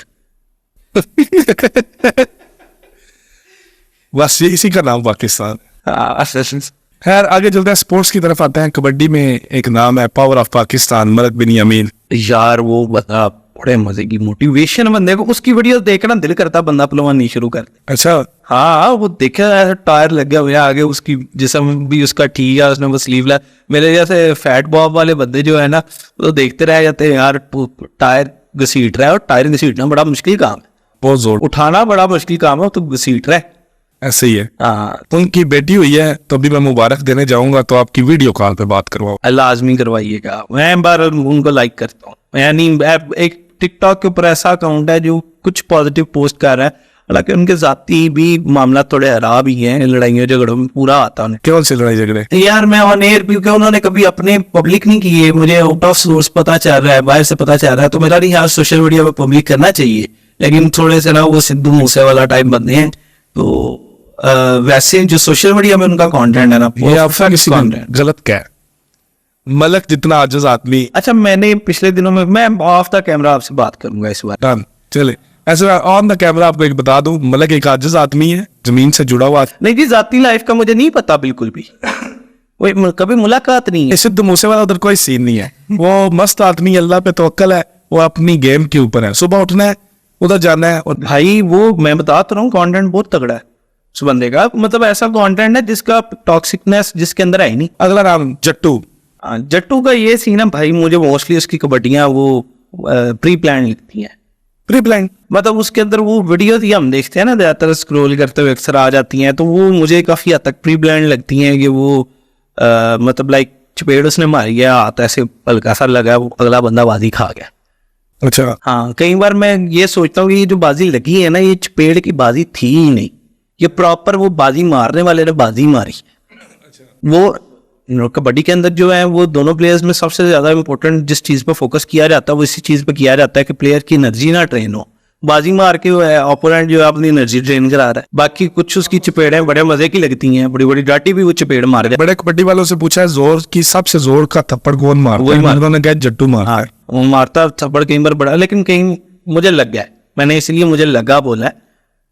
A: बस ये इसी का नाम पाकिस्तान।
B: हाँ,
A: खैर आगे चलते हैं, स्पोर्ट्स की तरफ आते हैं। कबड्डी में एक नाम है पावर ऑफ पाकिस्तान, मलक बिन यामीन।
B: यार वो बता बड़े मजे की मोटिवेशन बंदे को, उसकी वीडियो देखना दिल करता बंदा पहलवान नहीं शुरू कर।
A: अच्छा,
B: हाँ वो देखा ऐसा टायर लग गया हुआ आगे, उसकी जिस्म भी उसका ठीक है, उसने वो स्लीव ला। मेरे जैसे फैट बॉब वाले बंदे जो है ना, वो तो देखते रह जाते हैं यार, टायर घसीट रहा है, और टायर घसीटना बड़ा मुश्किल काम है,
A: बहुत जोर,
B: उठाना बड़ा मुश्किल काम है, तो घसीट रहा है।
A: ऐसे ही है।
B: हाँ,
A: उनकी बेटी हुई है तो अभी मैं मुबारक देने जाऊंगा, तो आपकी वीडियो कॉल पे बात करवाओ।
B: लाजमी करवाइएगा, मैं बार उनको लाइक करता हूँ। यानी एक टिकटॉक के ऊपर ऐसा अकाउंट है जो कुछ पॉजिटिव पोस्ट कर रहा है, हालांकि उनके जाती भी मामला थोड़े खराब ही हैं, लड़ाइयों झगड़ों में पूरा आता उन्हें।
A: कौन सी लड़ाई झगड़े?
B: यार मैं ऑन एयर, क्योंकि उन्होंने कभी अपने पब्लिक नहीं किए, मुझे आउट ऑफ सोर्स पता चल रहा है, बाहर से पता चल रहा है, तो मेरा नहीं यार सोशल मीडिया पे पब्लिक करना चाहिए, लेकिन थोड़े से ना वो सिद्धू मूसे वाला टाइप बंदे हैं, तो वैसे जो सोशल मीडिया में उनका कंटेंट है ना,
A: ये आपका किसी ने गलत क्या है? मलक जितना आजिज आदमी।
B: अच्छा, मैंने पिछले दिनों में, मैं ऑफ द कैमरा आपसे बात करूंगा इस बार।
A: डन, चले ऐसे ऑन द कैमरा आपको एक बता दूं, मलक एक आजिज आदमी है, जमीन से जुड़ा हुआ।
B: नहीं जी, जाती लाइफ का मुझे नहीं पता बिल्कुल भी, वो कभी मुलाकात नहीं है।
A: सिद्ध मूसे वाला उधर कोई सीन नहीं है, वो मस्त आदमी, अल्लाह पे तवक्कल है, वो अपनी गेम के ऊपर है, सुबह उठना है, उधर जाना है। और
B: भाई वो मैं बता तो रहा हूँ, कंटेंट बहुत तगड़ा है उस बंदे का, मतलब ऐसा कंटेंट है जिसका टॉक्सिकनेस जिसके अंदर है ही नहीं।
A: अगला नाम जट्टू।
B: जट्टू का ये सीन है भाई, मुझे मोस्टली उसकी कबड्डियां वो प्री प्लान लगती हैं।
A: प्री प्लान
B: मतलब उसके अंदर वो वीडियो ही हम देखते हैं ना, ज्यादातर स्क्रॉल करते हुए अक्सर आ जाती हैं, तो वो मुझे काफी हद तक प्री प्लान लगती हैं कि वो मतलब लाइक चपेड़ उसने मारी है, हाथ ऐसे हल्का सा लगा, वो अगला बंदा बाजी खा गया।
A: अच्छा,
B: हाँ, कई बार मैं ये सोचता हूँ कि ये जो बाजी लगी है ना, ये चपेड़ की बाजी थी ही नहीं, ये प्रॉपर वो बाजी मारने वाले ने बाजी मारी। वो कबड्डी के अंदर जो है, वो दोनों प्लेयर्स में सबसे ज्यादा इंपॉर्टेंट जिस चीज पर फोकस किया जाता है, वो इसी चीज पर किया जाता है कि प्लेयर की एनर्जी ना ट्रेन हो। बाजी मार के वो है ओपोनेंट जो है अपनी एनर्जी ट्रेन करा रहा है। बाकी कुछ उसकी चपेड़ें बड़े मजे की लगती हैं, बड़ी बड़ी डाटी भी वो चपेड़ मार गया।
A: बड़े कबड्डी वालों से पूछा है जोर की सबसे जोर का थप्पड़ कौन मारता
B: वही
A: है?
B: मार-
A: उन्होंने कहा जट्टू मार।
B: हाँ, वो मारता थप्पड़ कई बार बड़ा, लेकिन कहीं मुझे लग गया है, मैंने इसलिए मुझे लगा बोला है,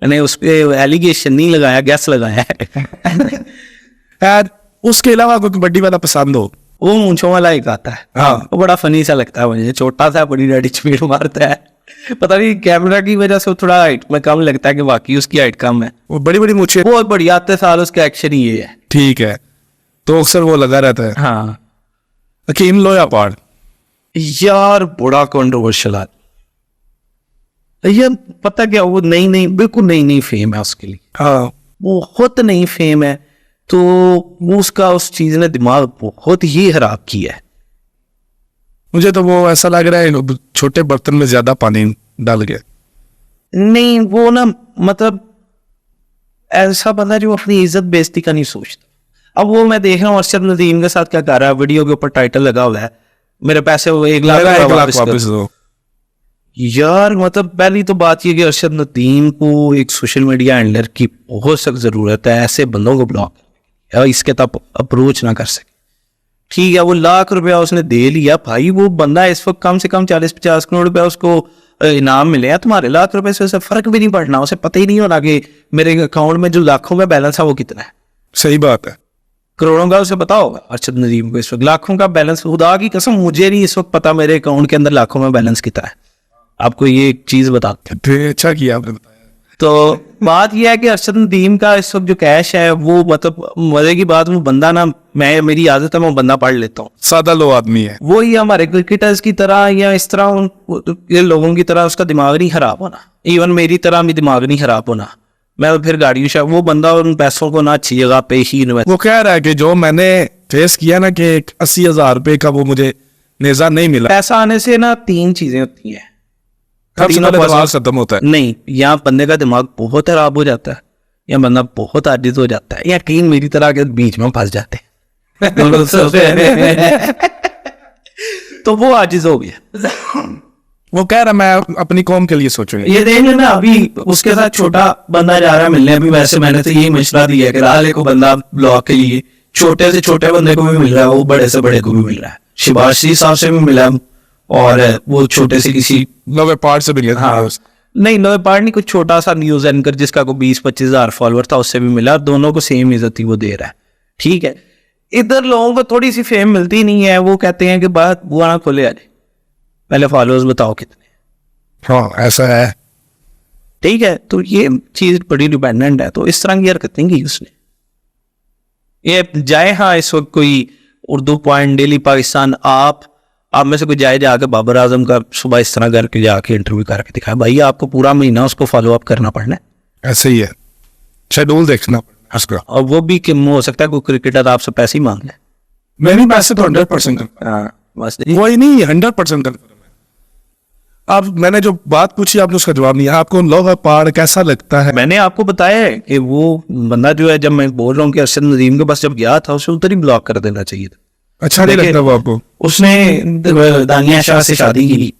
B: मैंने उस पर एलिगेशन नहीं लगाया, गैस लगाया है।
A: यार उसके अलावा कोई कबड्डी वाला पसंद हो?
B: वो मूंछों वाला एक आता है,
A: हाँ।
B: वो बड़ा फनी सा लगता है मुझे, छोटा सा बड़ी डैडी चपेड़ मारता है, पता नहीं कैमरा की वजह से वो थोड़ा हाइट में कम लगता है कि वाकई उसकी हाइट कम है।
A: वो बड़ी बड़ी मूछें।
B: बहुत बढ़िया आते साल उसका एक्शन ही ये है।
A: ठीक है, तो अक्सर वो लगा रहता है।
B: हाँ
A: हकीम लोया पाड़।
B: यार, बड़ा कंट्रोवर्शियल है ये, पता क्या, वो नई बिल्कुल नई फेम है उसके लिए,
A: हाँ,
B: बहुत नई फेम है, तो वो उसका उस चीज ने दिमाग बहुत ही खराब किया है।
A: मुझे तो वो ऐसा लग रहा है छोटे बर्तन में ज्यादा पानी डाल गया।
B: नहीं वो ना, मतलब ऐसा बंदा जो अपनी इज्जत बेइज्जती का नहीं सोचता। अब वो मैं देख रहा हूँ अरशद नदीम के साथ क्या कर रहा है, वीडियो के ऊपर टाइटल लगा हुआ है मेरे पैसे 1 लाख
A: मेरा 1 लाख
B: वापस
A: वापस
B: करो।
A: दो।
B: यार मतलब पहली तो बात ये कि अरशद नदीम को एक सोशल मीडिया हैंडलर की बहुत सख्त जरूरत है, ऐसे बंदों को ब्लॉक या इसके तक अप्रोच ना कर सके। ठीक है, वो 1 लाख रुपया उसने दे लिया भाई, वो बंदा इस वक्त कम से कम 40-50 करोड़ रुपया उसको इनाम मिले हैं, तुम्हारे 1 लाख रुपए से उसे फर्क भी नहीं पड़ना, उसे पता ही नहीं होना कि मेरे अकाउंट में जो लाखों का बैलेंस है वो कितना है।
A: सही बात है।
B: करोड़ों का उसे पता होगा अरशद नदीम को इस वक्त, लाखों का बैलेंस खुदा की कसम मुझे नहीं इस वक्त पता मेरे अकाउंट के अंदर लाखों में बैलेंस कितना है। आपको ये एक चीज बताते हैं।
A: तो अच्छा किया आपने बताया।
B: तो बात यह है कि अरशद नदीम का इस वक्त जो कैश है वो मतलब मजे की बात, वो बंदा ना, मैं मेरी आदत है मैं बंदा पढ़ लेता हूँ,
A: सादा लो आदमी है।
B: वो ही हमारे क्रिकेटर्स की तरह या इस तरह ये लोगों की तरह उसका दिमाग नहीं खराब होना, इवन मेरी तरह भी दिमाग नहीं खराब होना। मैं फिर गाड़ियों वो बंदा उन पैसों को ना अच्छी जगह पे ही इन्वेस्ट।
A: वो कह रहा है कि जो मैंने फेस किया ना कि 80,000 रुपए का वो मुझे नेजा नहीं मिला।
B: पैसा आने से ना 3 चीजें होती हैं।
A: सबसे पहले दिमाग खत्म होता है।
B: नहीं, या बंदे का दिमाग बहुत खराब हो जाता है, या बंदा बहुत आजिज हो जाता है, या कहीं मेरी तरह के बीच में फंस जाते हैं। तो वो आजिज हो गया।
A: वो कह रहा मैं अपनी कौम के लिए सोचूंगा।
B: ये देख लेना, अभी उसके साथ छोटा बंदा जा रहा है मिलने, अभी वैसे मैंने तो यही मशवरा दिया है कि राले को बंदा ब्लॉक के लिए छोटे से छोटे बंदे को भी मिल रहा है, वो बड़े से बड़े को भी मिल रहा है। शिबाशी साहब से भी मिला, और वो छोटे से किसी
A: नवे पार्ट से भी लिया।
B: हाँ, नहीं नवे पार्ट नहीं, कुछ छोटा सा न्यूज एंकर जिसका को 20-25 हजार फॉलोअर था, उससे भी मिला। दोनों को सेम इज्जत ही वो दे रहा है। ठीक है, इधर लोगों को थोड़ी सी फेम मिलती नहीं है, वो कहते हैं कि बात बुआ ना खोले आज पहले फॉलोअर्स बताओ कितने।
A: हाँ ऐसा है।
B: ठीक है, तो ये चीज बड़ी डिपेंडेंट है। तो इस तरह की हरकतें की उसने, ये जाए हाँ इस वक्त कोई उर्दू पॉइंट, डेली पाकिस्तान, आप में से कोई जाए जाके बाबर आजम का सुबह इस तरह करके जाके इंटरव्यू करके दिखाया, भाई आपको पूरा महीना उसको फॉलो अप करना पड़ना है।
A: ऐसे ही है, शेड्यूल देखना उसका।
B: और वो भी कि हो सकता है कोई क्रिकेटर आपसे पैसे ही मांग ले।
A: मेरी पैसे तो 100%
B: बस
A: वही नहीं 100% अब मैंने जो बात पूछी आपने उसका जवाब नहीं है। आपको लोहा पहाड़ कैसा लगता है?
B: मैंने आपको बताया है कि वो बंदा जो है, जब मैं बोल रहा हूँ कि अरशद नदीम के पास जब गया था उसे उधर ही ब्लॉक कर देना चाहिए था।
A: अच्छा नहीं लगता वो आपको?
B: उसने दानिया शाह से शादी की,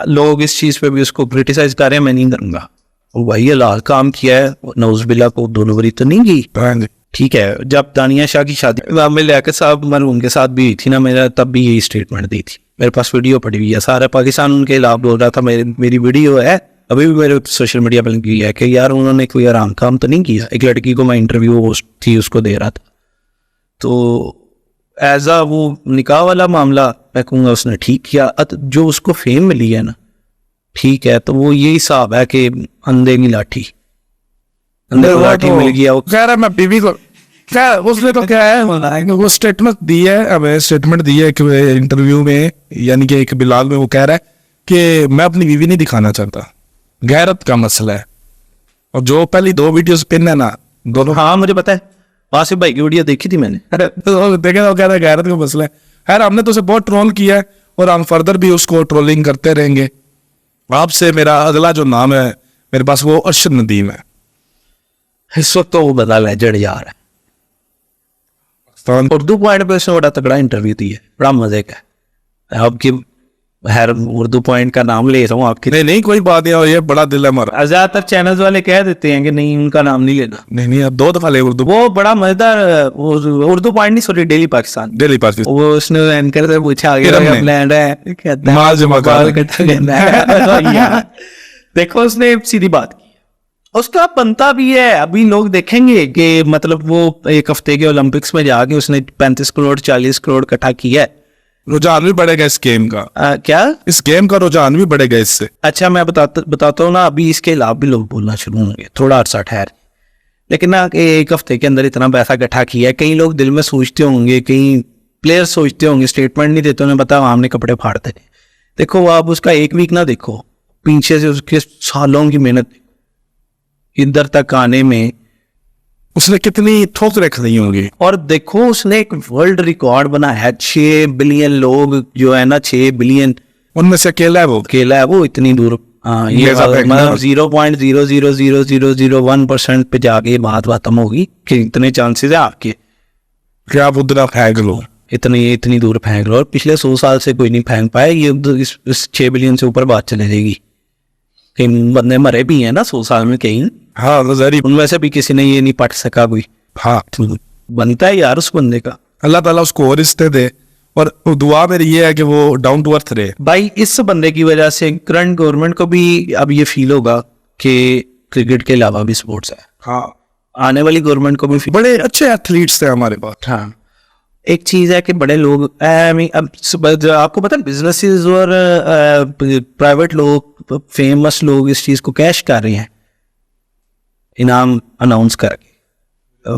B: लोग इस चीज पे भी उसको क्रिटिसाइज कर रहे हैं, मैं नहीं करूंगा। वो भाई हलाल काम किया है, नौजुबिल्ला को 2 नंबरी तो नहीं की। ठीक है, जब दानिया शाह की शादी लियाकत साहब उनके साथ भी हुई थी ना, मेरा तब भी यही स्टेटमेंट दी थी। मेरे पास वीडियो पड़ी हुई है, सारा पाकिस्तान उनके खिलाफ बोल रहा था। मेरी वीडियो है अभी भी मेरे सोशल मीडिया पर की है कि यार उन्होंने कोई आराम काम तो नहीं किया। एक लड़की को मैं इंटरव्यू थी उसको दे रहा था, तो एज आ वो निकाह वाला मामला मैं कहूँगा उसने ठीक किया। जो उसको फेम मिली है ना, ठीक है, तो वो यही हिसाब है कि अंधे की लाठी, अंधे को लाठी मिल गया। वो
A: कह रहा मैं बीवी को क्या, उसने तो क्या है वो स्टेटमेंट दी है, हमें स्टेटमेंट दी है कि इंटरव्यू में, यानी कि एक बिलाल में वो कह रहा है कि मैं अपनी बीवी नहीं दिखाना चाहता, गैरत का मसला है। और जो पहली 2 वीडियोस पिन है ना दोनों,
B: हाँ मुझे पता है, वासिफ भाई की वीडियो देखी थी मैंने।
A: तो देखे वो कह रहा है गैरत का मसला है। खैर हमने तो उसे बहुत ट्रोल किया है और हम फर्दर भी उसको ट्रोलिंग करते रहेंगे। आपसे मेरा अगला जो नाम है मेरे पास वो अरशद नदीम है।
B: इस वक्त तो वो बड़ा लेजेंड यार है। उर्दू पॉइंट पे उसने बड़ा तगड़ा इंटरव्यू दिया, बड़ा मजे का। आपकी हर उर्दू पॉइंट का नाम ले रहा हूँ आपके।
A: नहीं कोई बात नहीं, और ये बड़ा दिल है हमारा।
B: ज्यादातर चैनल्स वाले कह देते हैं कि नहीं उनका नाम नहीं लेना।
A: नहीं अब 2 दफा ले उर्दू।
B: वो बड़ा मजेदार उर्दू पॉइंट नहीं, sorry daily Pakistan,
A: daily Pakistan.
B: वो उसने एंकर से पूछा आगे लैंड है, कहता है
A: माल जमा
B: माल इकट्ठा करना है। देखो उसने सीधी बात की, उसका बनता भी है। अभी लोग देखेंगे कि मतलब वो 1 हफ्ते के ओलंपिक्स में जाके उसने 35 करोड़ 40 करोड़ इकट्ठा किया है।
A: रुझान भी बढ़ेगा इस गेम का।
B: क्या
A: इस गेम का रुझान भी बढ़ेगा इससे।
B: अच्छा मैं बताता हूँ ना, अभी इसके खिलाफ भी लोग बोलना शुरू होंगे, थोड़ा अरसा ठहर। लेकिन ना 1 हफ्ते के अंदर इतना पैसा इकट्ठा किया है, कई लोग दिल में सोचते होंगे, कई प्लेयर सोचते होंगे, स्टेटमेंट नहीं देते, उन्हें पता हमने कपड़े फाड़ देने। देखो आप उसका 1 वीक ना देखो, पीछे से उसके सालों की मेहनत इधर तक आने में
A: उसने कितनी ठोकरें खाई होंगी।
B: और देखो उसने एक वर्ल्ड रिकॉर्ड बनाया है। 6 बिलियन लोग जो है ना, 6 बिलियन
A: उनमें से अकेला है वो।
B: अकेला है वो इतनी दूर हाँ ये
A: मेजा फेंकना।
B: मतलब 0.0000001% पे जाके बात खत्म होगी कि इतने चांसेस है आपके,
A: कि आप उतना फेंक लो।
B: इतनी दूर फेंक लो। और पिछले 100 साल से कोई नहीं फेंक पाया, ये इस 6 बिलियन से ऊपर बात चले जाएगी। कई बंदे मरे भी हैं ना 100 साल में कहीं,
A: हाँ नजर
B: उनमें से भी किसी ने ये नहीं पढ़ सका कोई।
A: हाँ
B: बनता है यार उस बंदे का।
A: अल्लाह ताला उसको और रिश्ते दे, और दुआ मेरी ये है कि वो डाउन टू अर्थ रहे।
B: भाई इस बंदे की वजह से करंट गवर्नमेंट को भी अब ये फील होगा कि क्रिकेट के अलावा भी स्पोर्ट्स है।
A: हाँ
B: आने वाली गवर्नमेंट को भी feel-
A: बड़े अच्छे एथलीट्स थे हमारे पास।
B: हाँ एक चीज है कि बड़े लोग अब आपको पता है बिजनेसेस और प्राइवेट लोग, फेमस लोग इस चीज को कैश कर रहे हैं, इनाम अनाउंस करके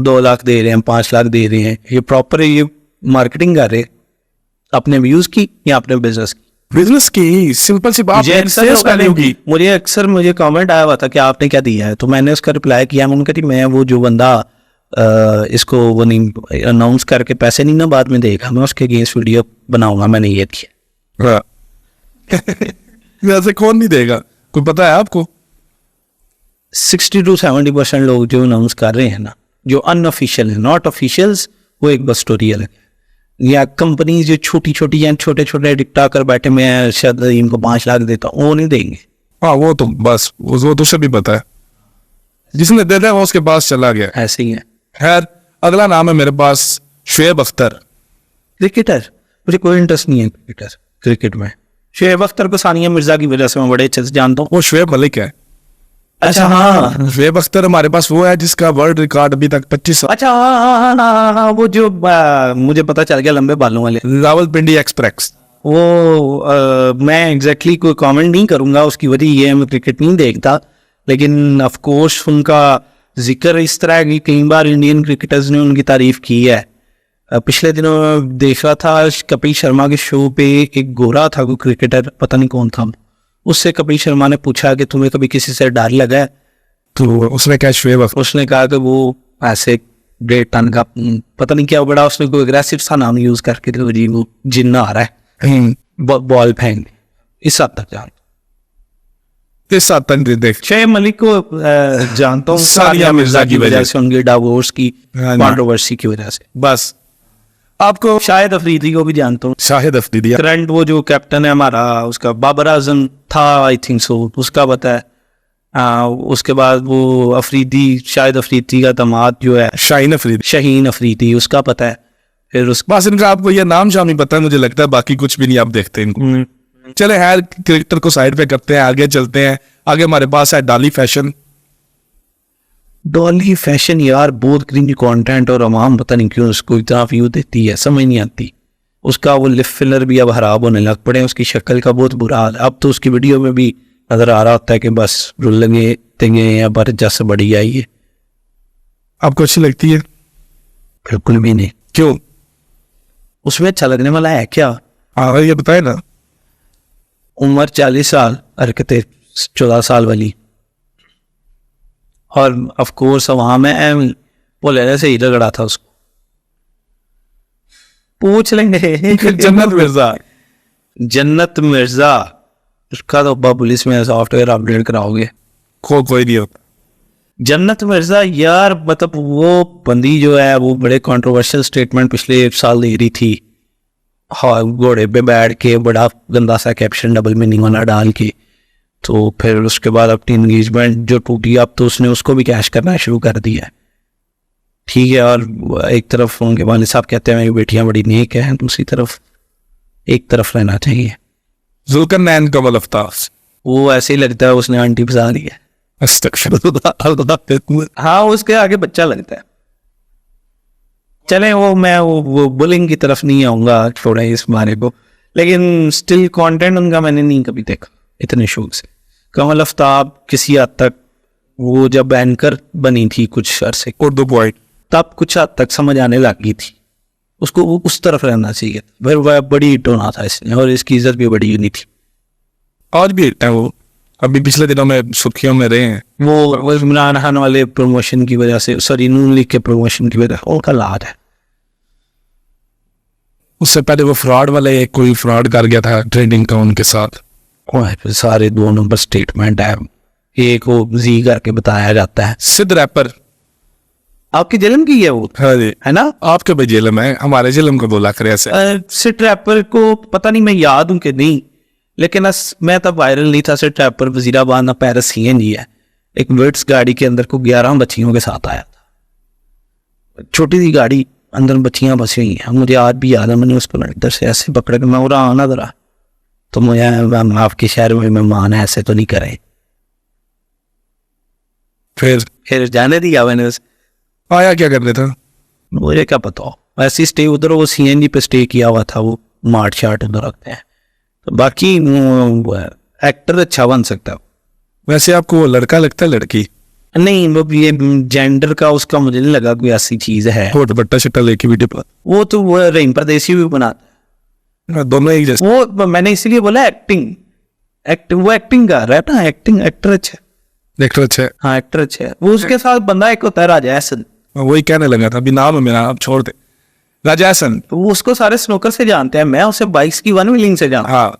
B: 2 लाख दे रहे हैं, 5 लाख दे रहे हैं। ये प्रॉपर ये मार्केटिंग कर रहे हैं अपने व्यूज की या अपने बिजनेस की।
A: बिजनेस की सिंपल सी बात है, sales value की।
B: मुझे कमेंट आया हुआ था कि आपने क्या दिया है, तो मैंने उसका रिप्लाई किया, मैंने कहा मैं वो जो बंदा इसको वो नहीं अनाउंस करके पैसे नहीं ना बाद में देगा, मैं उसके अगेंस्ट वीडियो बनाऊंगा, मैंने ये किया।
A: हाँ वैसे कौन नहीं देगा, कोई पता है आपको?
B: 60 to 70% लोग जो अनाउंस कर रहे हैं ना, जो अनऑफिशियल है, नॉट ऑफिशियल्स, वो एक बस स्टोरी अलग है। या कंपनी जो छोटी छोटी या छोटे छोटे टिकटॉकर बैठे, मैं शायद इनको 5 लाख देता हूँ, वो नहीं देंगे।
A: हाँ वो तो बस वो तो उसे भी पता है, जिसने दे दिया वो उसके पास चला गया।
B: ऐसे ही है।
A: खैर अगला नाम है मेरे पास शुएब अख्तर।
B: क्रिकेटर, मुझे कोई इंटरेस्ट नहीं है क्रिकेट में। शुएब अख्तर को सानिया मिर्जा की वजह से मैं बड़े अच्छे से जानता हूँ।
A: वो शुएब मलिक है।
B: अच्छा हाँ,
A: शुएब अख्तर हमारे पास वो है जिसका वर्ल्ड रिकॉर्ड अभी तक 25 साल।
B: अच्छा हाँ, वो जो मुझे पता चल गया लंबे बालों वाले,
A: रावलपिंडी एक्सप्रेस।
B: वो मैं एग्जैक्टली कोई कमेंट नहीं करूंगा, उसकी वजह ये है मैं क्रिकेट नहीं देखता, लेकिन ऑफ कोर्स उनका जिक्र इस तरह की कई बार इंडियन क्रिकेटर्स ने उनकी तारीफ की है। पिछले दिनों मैं देख रहा था कपिल शर्मा के शो पे, एक गोरा था कोई क्रिकेटर, पता नहीं कौन था, उससे कपिल शर्मा ने पूछा कि तुम्हें कभी किसी से डर लगा है,
A: तो उसने क्या शुएब अख्तर
B: उसने कहा कि वो ऐसे 1.5 टन का पता नहीं क्या बड़ा, उसने कोई एग्रेसिव सा नाम यूज करके तो जी वो जिन्ना आ रहा है बॉल फेंक, इस हद तक जानता।
A: इस हद तक देख
B: शुएब मलिक को जानता हूँ सानिया मिर्जा की वजह से, उनके डिवोर्स की
A: हाँ,
B: कंट्रोवर्सी की वजह से।
A: बस। आपको
B: शाहिद अफरीदी को भी जानता हूँ,
A: शाहिद अफरीदी
B: करंट वो जो कैप्टन है हमारा, उसका बाबर आजम था आई थिंक सो, उसका पता है। उसके बाद वो अफरीदी, शाहिद अफरीदी का दामाद जो है
A: शाहीन अफरीदी,
B: शहीन अफरीदी, उसका पता है। फिर उस
A: बस इनका आपको ये नाम शाम ही पता है, मुझे लगता है बाकी कुछ भी नहीं आप देखते इनको। चले यार क्रिकेटर को साइड पे करते हैं, आगे चलते हैं। आगे हमारे पास है डॉली फैशन।
B: डॉली फैशन यार बहुत क्रिंज कंटेंट, और अवाम पता नहीं क्यों उसको इतना व्यू देती है, समझ नहीं आती। उसका वो लिप फिलर भी अब खराब होने लग पड़े, उसकी शक्ल का बहुत बुरा हाल। अब तो उसकी वीडियो में भी नजर आ रहा होता है कि बस रुलंगे तेंगे या पर जस बड़ी आई है।
A: आपको अच्छी लगती है?
B: बिल्कुल भी नहीं।
A: क्यों?
B: उसमें अच्छा लगने वाला है क्या?
A: हाँ ये बताए ना।
B: उम्र 40 साल, हरकतें 14 साल वाली, और ऑफ कोर्स वहां में वो लेने से ही रगड़ा था उसको। पूछ लेंगे
A: जन्नत मिर्जा।
B: जन्नत मिर्जा, उसका तो पुलिस में सॉफ्टवेयर अपडेट कराओगे।
A: कोई नहीं होता।
B: जन्नत मिर्जा यार, मतलब वो बंदी जो है वो बड़े कंट्रोवर्शियल स्टेटमेंट पिछले 1 साल दे रही थी। हाँ, घोड़े पे बैठ के बड़ा गंदा सा कैप्शन डबल मीनिंग वाला डाल के, तो फिर उसके बाद अपनी एंगेजमेंट जो टूटी, अब तो उसने उसको भी कैश करना शुरू कर दिया है। ठीक है, और एक तरफ उनके वालिद साहब कहते हैं मेरी बेटियां बड़ी नेक हैं, दूसरी तरफ एक तरफ रहना चाहिए।
A: जुल्करनैन कमल अफ्ताब,
B: वो ऐसे ही लगता है उसने आंटी फंसा दी है। हाँ, उसके आगे बच्चा लगता है। चले मैं वो बुलिंग की तरफ नहीं आऊंगा थोड़ा इस बारे को, लेकिन स्टिल कंटेंट उनका मैंने नहीं कभी देखा इतने शौक से। कमल अफ्ताब किसी हद तक वो जब एंकर बनी थी कुछ अरसे,
A: उर्दू पॉइंट,
B: तब कुछ हद तक समझ आने लग गई थी, उसको वो उस तरफ रहना चाहिए। फिर वह बड़ी हिट होना था इसने, और इसकी इज्जत भी बड़ी होनी थी।
A: आज भी हिट है वो, अभी पिछले दिनों में सुर्खियों में रहे हैं।
B: वो इमरान खान वाले प्रमोशन की वजह से, सॉरी नून लीग के प्रमोशन की वजह से उनका लाज है।
A: उससे पहले वो फ्रॉड वाले कोई फ्रॉड कर गया था ट्रेडिंग का उनके साथ,
B: ओए, सारे 2 नंबर स्टेटमेंट है, एक को जी करके बताया जाता है।
A: सिद्ध रैपर।
B: आपकी जन्म की है वो,
A: हाँ जी,
B: है ना?
A: आपके भाई जेलम है, हमारे जेलम को 2 लाख ऐसे।
B: सिट रैपर को पता नहीं मैं याद हूँ कि नहीं, लेकिन मैं तब वायरल नहीं था। सिट रैपर वजीराबाद ना पैरिस सीएनजी है, एक विट्स गाड़ी के अंदर को 11 बच्चियों के साथ आया था। छोटी सी गाड़ी, अंदर बच्चियां बसी हुई हैं। मुझे आज भी याद है, मैंने उसको इधर से ऐसे पकड़ के मैं उड़ा आना जरा, तो मुझे आपके शहर में मेहमान है, ऐसे तो नहीं करे। फिर जाने दिया मैंने।
A: आया क्या करने था?
B: मुझे क्या पता, ऐसी स्टे उधर वो सीएनजी पे स्टे किया हुआ था, वो मार्ट शार्ट उधर रखते हैं। तो बाकी एक्टर अच्छा बन सकता है।
A: वैसे आपको वो लड़का लगता है लड़की?
B: नहीं, वो ये जेंडर का उसका मुझे नहीं लगा कोई ऐसी चीज है।
A: होट बट्टा शट्टा लेके वीडियो पर
B: वो तो वो रहीम परदेसी भी बनाता
A: दोनों एक जैसे।
B: है। वो मैंने इसीलिए बोला एक्टिंग वो एक्टिंग कर रहा है ना, एक्टर अच्छा है।
A: एक्टर अच्छा है।
B: हाँ, एक्टर अच्छा है। वो उसके साथ बंदा एक होता है राजा हसन,
A: वही कहने लगा था, अभी नाम है मेरा, आप छोड़ दे। राजा हसन।
B: तो वो उसको सारे स्नूकर से जानते हैं, मैं उसे बाइक्स की वन व्हीलिंग से जानता।
A: हाँ,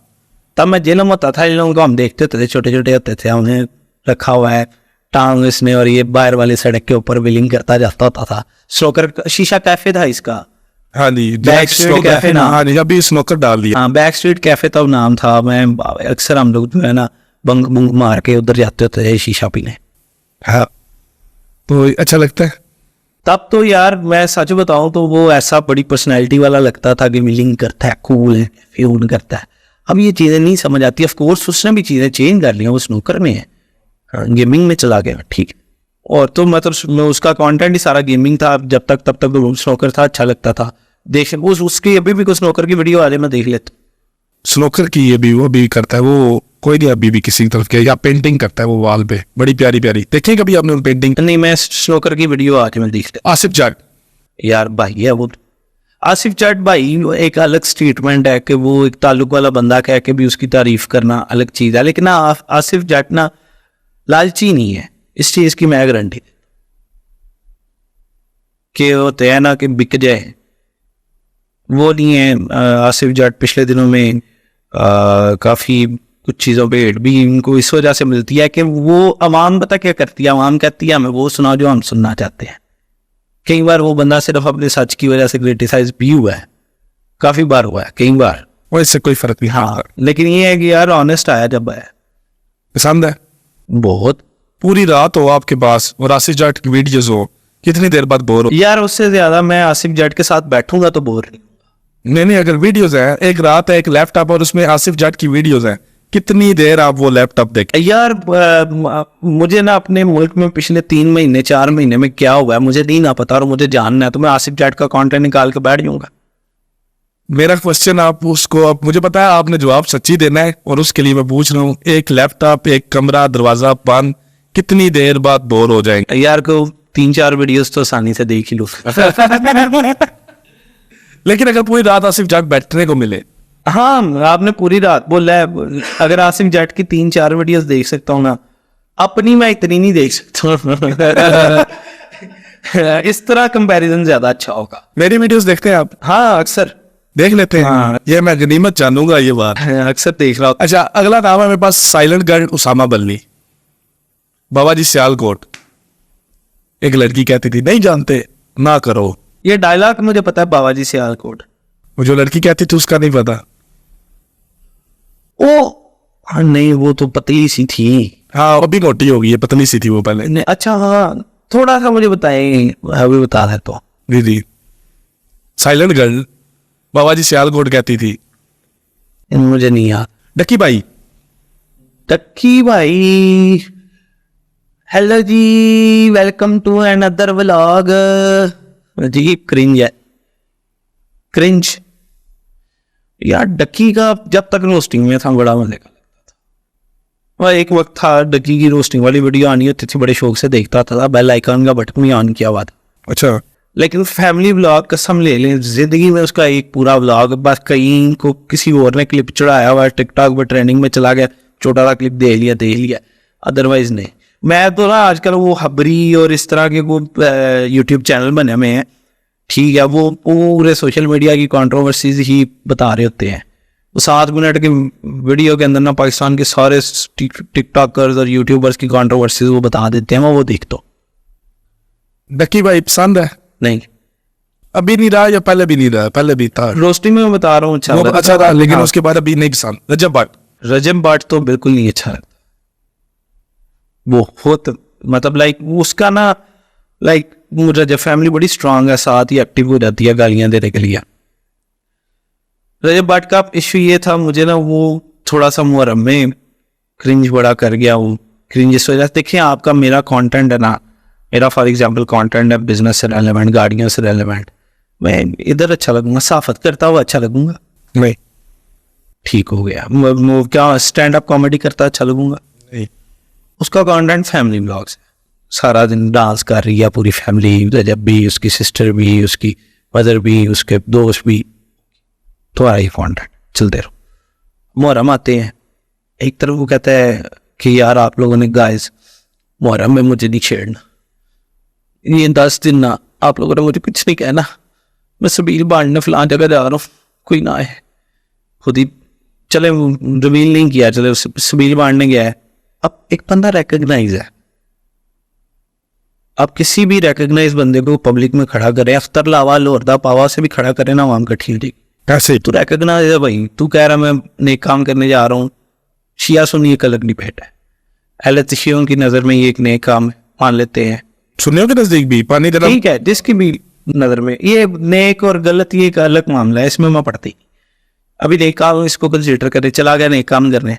B: तब मैं जेल में होता था, इन लोगों को हम देखते होते थे, छोटे छोटे होते थे, हमने रखा हुआ है टांग इसने, और ये बाहर वाली सड़क के ऊपर व्हीलिंग करता जाता होता था। स्नूकर शीशा कैफे था इसका।
A: हाँ जी,
B: बैक स्ट्रीट कैफे नाम।
A: हाँ जी, अभी स्नोकर डाल दिया।
B: हाँ, बैक स्ट्रीट कैफे तब नाम था। मैं अक्सर हम लोग जो है ना बंग बुंग मार के उधर जाते होते थे शीशा पीने।
A: हाँ, तो अच्छा लगता है।
B: तब तो यार मैं सच बताऊं तो वो ऐसा बड़ी पर्सनैलिटी वाला लगता था कि व्हीलिंग करता है, कूल है, फ्यून करता है। अब ये चीजें नहीं समझ आती। ऑफ कोर्स उसने भी चीजें चेंज कर ली, वो स्नूकर में है, गेमिंग में चला गया, ठीक है। और तो मतलब उसका कंटेंट ही सारा गेमिंग था जब तक, तब तक स्नूकर था, अच्छा लगता था देख। उसकी अभी भी कुछ स्नूकर की वीडियो आ जाए मैं देख लेता।
A: स्नोकर की ये भी वो भी करता है, वो कोई नहीं अभी भी किसी की तरफ के, या पेंटिंग करता है वो वॉल पे, बड़ी प्यारी प्यारी। देखिए कभी आपने पेंटिंग?
B: नहीं, मैं स्नूकर की वीडियो आ जाए मैं देख लेता।
A: आसिफ जाट
B: यार भाई है वो, आसिफ जाट भाई एक अलग स्टेटमेंट है कि वो एक ताल्लुक वाला बंदा कह के भी उसकी तारीफ करना अलग चीज है। लेकिन ना आसिफ जाट ना लालची नहीं है, इस चीज की मैं गारंटी कि होते हैं ना कि बिक जाए, वो नहीं है। आसिफ जाट पिछले दिनों में काफी कुछ चीजों पे हेट भी इनको इस वजह से मिलती है कि वो अवाम पता क्या करती है, अवाम कहती है हमें वो सुनाओ जो हम सुनना चाहते हैं। कई बार वो बंदा सिर्फ अपने सच की वजह से क्रिटिसाइज भी हुआ है, काफी बार हुआ है, कई बार।
A: और इससे कोई फर्क नहीं।
B: हाँ, लेकिन ये है कि यार ऑनेस्ट आया जब आया,
A: पसंद है।
B: बहुत।
A: पूरी रात हो आपके पास और आसिफ जाट की वीडियोस हो, कितनी देर बाद बोर हो?
B: यार उससे ज्यादा मैं आसिफ जाट के साथ बैठूंगा तो बोर नहीं।
A: नहीं, अगर वीडियोस है, एक रात है, एक लैपटॉप और उसमें आसिफ जाट की वीडियोस है, कितनी देर आप वो लैपटॉप देखें?
B: यार मुझे ना अपने मुल्क में पिछले 3 महीने 4 महीने में क्या हुआ है मुझे नहीं ना पता, और मुझे जानना है, तो मैं आसिफ जाट का कंटेंट निकाल के बैठ जाऊंगा।
A: मेरा क्वेश्चन आप उसको, अब मुझे पता है आपने जवाब सच्ची देना है, और उसके लिए मैं पूछ रहा हूँ, एक लैपटॉप, एक कमरा, दरवाजा बंद, कितनी देर बाद बोर हो जाएंगे?
B: यार को 3-4 वीडियोस तो आसानी से देख ही लो।
A: लेकिन अगर पूरी रात आसिफ जाट बैठने को मिले?
B: हाँ, आपने पूरी रात बोला है, अगर आसिफ जाट की 3-4 वीडियोस देख सकता हूँ ना, अपनी मैं इतनी नहीं देख सकता। इस तरह कंपैरिजन ज्यादा अच्छा होगा।
A: मेरी वीडियोस देखते हैं आप?
B: हाँ, अक्सर
A: देख लेते हैं।
B: हाँ।
A: ये मैं गनीमत जानूंगा ये बात।
B: अक्सर देख रहा हूँ।
A: अच्छा, अगला नाम है मेरे पास, साइलेंट गर्ल उसामा बल्ली, बाबा जी सियालकोट। एक लड़की कहती थी नहीं जानते ना करो।
B: ये डायलॉग मुझे पता है, बाबा जी सियालकोट।
A: वो जो लड़की कहती थी उसका नहीं पता?
B: ओ हाँ, नहीं वो तो पतली सी थी।
A: हाँ, अभी मोटी हो गई है, पतली सी थी वो पहले।
B: अच्छा हाँ, थोड़ा सा मुझे बताएं, अभी बता रहे तो।
A: दीदी, साइलेंट गर्ल बाबा जी सियालकोट कहती थी।
B: मुझे नहीं याद।
A: डक्की भाई।
B: टक्की भाई, हेलो जी, वेलकम टू अनदर व्लॉग। जी क्रिंज है, क्रिंज। यार डक्की का जब तक रोस्टिंग में था बड़ा मजे का लगता था। वह एक वक्त था डक्की की रोस्टिंग वाली वीडियो आनी होती थी, बड़े शौक से देखता था, बेल आइकन का बटन भी ऑन किया हुआ था।
A: अच्छा।
B: लेकिन फैमिली व्लॉग कसम ले लें, जिंदगी में उसका एक पूरा व्लॉग, बस कहीं को किसी और ने क्लिप चढ़ाया हुआ, टिकटॉक पर ट्रेंडिंग में चला गया, छोटा सा क्लिप देख लिया, अदरवाइज नहीं। मैं तो ना आजकल वो हबरी और इस तरह के वो यूट्यूब चैनल बने हुए हैं, ठीक है, वो पूरे सोशल मीडिया की कंट्रोवर्सीज ही बता रहे होते हैं, वो 7 मिनट के वीडियो के अंदर ना पाकिस्तान के सारे टिकटॉकर्स और यूट्यूबर्स की कंट्रोवर्सीज वो बता देते हैं, वो देख दो।
A: डक्की भाई पसंद है?
B: नहीं,
A: अभी नहीं रहा या पहले भी नहीं रहा? पहले भी था,
B: रोस्टिंग में मैं बता रहा हूँ
A: वो अच्छा था, लेकिन
B: हाँ।
A: उसके बाद अभी नहीं पसंद। रजब भट्ट,
B: रजब भट्ट तो बिल्कुल नहीं अच्छा लगता। वो बहुत मतलब लाइक उसका ना लाइक रजब फैमिली बड़ी स्ट्रांग है, साथ ही एक्टिव हो जाती है गालियां देने के लिए। रजब भट्ट का इशू ये था, मुझे ना वो थोड़ा सा मुहर्रम में क्रिंज बड़ा कर गया। वो क्रिंज इस वजह से, देखिए आपका मेरा कंटेंट है ना, मेरा फॉर एग्जांपल कंटेंट है बिजनेस से रेलेवेंट, गाड़ियों से रेलेवेंट, मैं इधर अच्छा लगूंगा, साफत करता हुआ अच्छा लगूंगा,
A: नहीं
B: ठीक हो गया। क्या स्टैंड अप कॉमेडी करता अच्छा लगूंगा?
A: नहीं।
B: उसका कंटेंट फैमिली ब्लॉग्स है, सारा दिन डांस कर रही है पूरी फैमिली, रजब भी, उसकी सिस्टर भी, उसकी मदर भी, उसके दोस्त भी, तो आई कंटेंट चलते रहो। मुहर्रम आते हैं, एक तरफ वो कहता है कि यार आप लोगों ने गाइस मुहर्रम में मुझे नहीं छेड़ना, ये 10 दिन ना आप लोगों ने मुझे कुछ नहीं कहना, मैं सबील बांटने फलां जगह जा रहा हूँ, कोई ना आए। खुद ही चले रिवील नहीं किया, चले सबील बांटने गया है। अब एक बंदा रिकग्नाइज है, आप किसी भी रिकग्नाइज बंदे को पब्लिक में खड़ा करें, अख्तर लावा लोहरदा पावा से भी खड़ा करें ना, आवाम इकट्ठी हो जाएगी।
A: कैसे?
B: तू रिकग्नाइज है भाई, तू कह रहा मैं नेक काम करने जा रहा हूँ, शिया सुन्नी एक अलग डिबेट है। अहले शियों की नज़र में ये एक नेक काम है, मान लेते हैं,
A: सुन्नियों के नजदीक भी पानी देना
B: ठीक है, जिसकी भी नज़र में ये नेक और गलत ये एक अलग मामला है, इसमें मैं पढ़ती अभी नेक काम इसको कंसिडर करे, चला गया नेक काम करने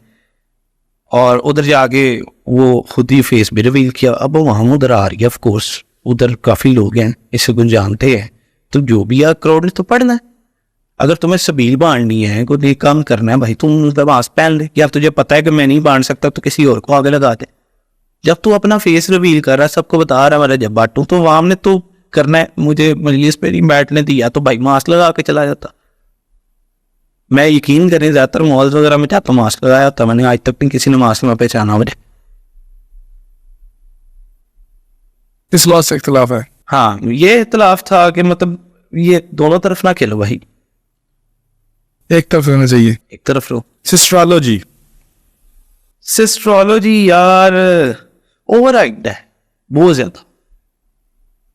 B: और उधर जाके वो खुद ही फेस भी रिवील किया। अब वहाँ उधर आ रही है, ऑफ कोर्स उधर काफ़ी लोग हैं, इसे कुछ जानते हैं, तो जो भी है क्राउड ने तो पढ़ना है। अगर तुम्हें सबील बांटनी है, कोई नेक काम करना है भाई, तुम नमाज पहन ले, या तुझे पता है कि मैं नहीं बांट सकता तो किसी और को आगे लगा दे। जब तू अपना फेस रिवील कर रहा है, सबको बता रहा है मैं जब बांटूं, तो वहां ने तो करना है, मुझे मजलिस पे नहीं बैठने दिया तो भाई मास्क लगा के चला जाता। मैं यकीन करें ज्यादातर मॉल्स वगैरह में जाता मास्क लगाया होता, मैंने आज तक नहीं किसी ने मास्क में पहचाना मुझे।
A: इस लॉ से इख्तिलाफ है।
B: हाँ, ये इख्तिलाफ था कि मतलब ये दोनों तरफ ना खेलो भाई,
A: एक तरफ रहना चाहिए।
B: एक तरफ रहो।
A: सिस्ट्रोलॉजी,
B: सिस्ट्रोलॉजी यार ओवरराइट है बहुत ज्यादा,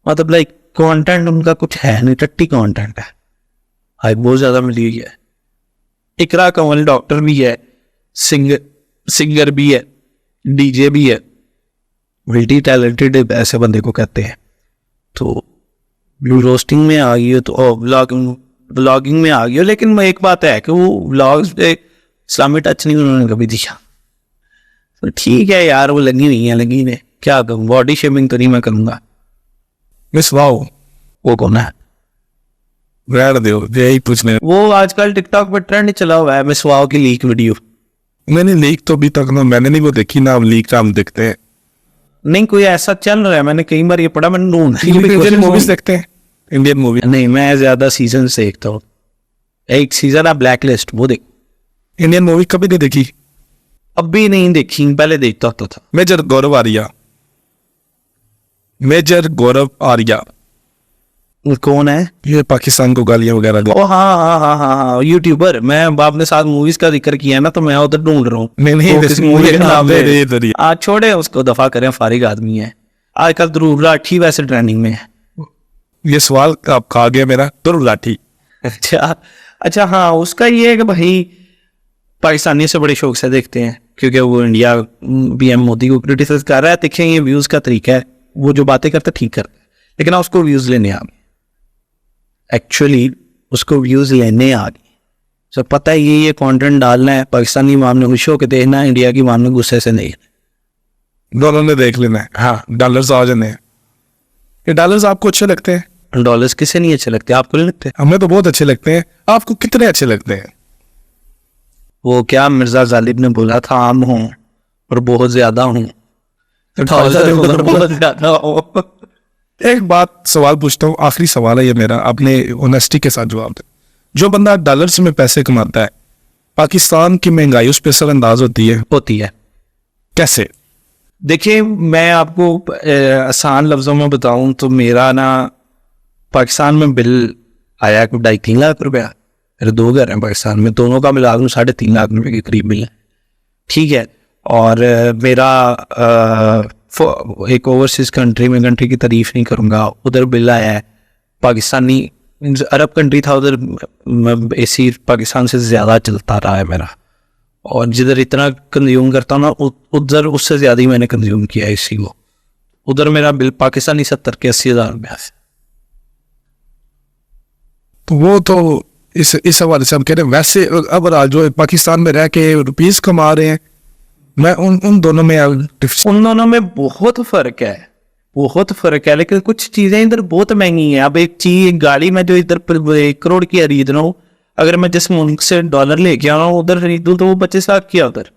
B: मतलब लाइक कंटेंट उनका कुछ है नहीं, टट्टी कंटेंट है, हाइप बहुत ज्यादा मिली हुई है। इकरा कंवल डॉक्टर भी है, सिंगर भी है, डीजे भी है, मल्टी टैलेंटेड ऐसे बंदे को कहते हैं। तो रोस्टिंग में आ गई हो तो व्लॉगिंग में आ गई हो, लेकिन एक बात है कि वो व्लॉग्स पे इस्लामी टच नहीं उन्होंने कभी दिया। तो ठीक है यार, वो लगी हुई है, लगी ने क्या करूँ, बॉडी शेमिंग तो नहीं मैं करूँगा।
A: मिस वाओ
B: वो कौन है?
A: रहने दो, यही पूछने।
B: वो आजकल टिकटॉक पर ट्रेंड चला हुआ है, मिस वाओ की लीक वीडियो।
A: मैंने लीक तो अभी तक ना मैंने नहीं वो देखी ना, लीक का हम देखते हैं।
B: नहीं, कोई ऐसा चल रहा है, मैंने कई बार ये पढ़ा, मैंने
A: इंडियन मूवीज देखते हैं, इंडियन मूवी
B: नहीं, मैं ज्यादा सीजन से देखता हूँ। एक सीजन है ब्लैक लिस्ट, वो देख।
A: इंडियन मूवी कभी नहीं देखी,
B: अब भी नहीं देखी, पहले देखता होता था।
A: मेजर गौरव आर्या, मेजर गौरव आर्या
B: कौन है?
A: ये पाकिस्तान को गालियां वगैरह दे।
B: ओ हाँ, यूट्यूबर। मैं आपने साथ मूवीज का जिक्र किया है ना, तो मैं उधर ढूंढ रहा हूँ।
A: नहीं
B: वो
A: किस
B: किसी
A: मूवी
B: movie
A: का
B: का
A: नाम
B: नाम
A: दे
B: ले।
A: रही है।
B: आज छोड़े उसको, दफा करें, फारिग आदमी है आजकल। ध्रुव राठी वैसे ट्रेंडिंग में है।
A: ये सवाल आप खा गया मेरा। ध्रुव राठी,
B: अच्छा हाँ, उसका ये है कि भाई पाकिस्तानी से बड़े शौक से देखते हैं, क्योंकि वो इंडिया पीएम मोदी को क्रिटिसाइज कर रहा है। देखें, ये व्यूज का तरीका है, वो जो बातें करते ठीक करते, लेकिन उसको व्यूज लेने आ गए, एक्चुअली उसको व्यूज लेने आ गए। सब पता है ये कंटेंट डालना है, पाकिस्तानी इमाम ने खुश होकर देखना है, इंडिया की इमाम ने गुस्से से नहीं।
A: दोनों ने देख लेना है।
B: हाँ,
A: डॉलर्स आ जाने हैं। ये डॉलर्स आपको अच्छे लगते हैं?
B: डॉलर्स किसे नहीं अच्छे लगते, आपको नहीं लगते?
A: हमें तो बहुत अच्छे लगते हैं। आपको कितने अच्छे लगते हैं?
B: वो क्या मिर्जा गालिब ने बोला था, आम हूँ और बहुत ज्यादा हूँ, बहुत ज्यादा हूँ।
A: एक बात सवाल पूछता हूँ, आखिरी सवाल है ये मेरा, आपने ऑनेस्टी के साथ जवाब दे। जो बंदा डॉलर्स में पैसे कमाता है, पाकिस्तान की महंगाई उस पर असरअंदाज होती है? कैसे?
B: देखिए, मैं आपको आसान लफ्जों में बताऊं तो मेरा ना पाकिस्तान में बिल आया 2.5-3 लाख रुपया मेरे 2 घर हैं पाकिस्तान में, दोनों का मिला दूँ 3.5 लाख रुपए के करीब मिला, ठीक है। और मेरा एक ओवरसीज कंट्री में, कंट्री की तारीफ नहीं करूँगा, उधर बिल आया है पाकिस्तानी, अरब कंट्री था, उधर एसी पाकिस्तान से ज़्यादा चलता रहा है मेरा, और जिधर इतना कंज्यूम करता हूँ ना उधर उससे ज़्यादा ही मैंने कंज्यूम किया है एसी को। उधर मेरा बिल पाकिस्तानी 70 के 80 हज़ार रुपया है।
A: तो वो तो इस हवाले से हम कह रहे हैं। वैसे अब जो पाकिस्तान में रह के रुपीस कमा रहे हैं, मैं उन दोनों में
B: उन दोनों में बहुत फ़र्क है, बहुत फ़र्क है, लेकिन कुछ चीज़ें इधर बहुत महंगी हैं। अब एक गाड़ी में जो इधर 1 करोड़ की खरीद रहा हूँ, अगर मैं जिस मुल्क से डॉलर लेके आ रहा हूँ उधर खरीदूँ तो वो 25 लाख की है उधर।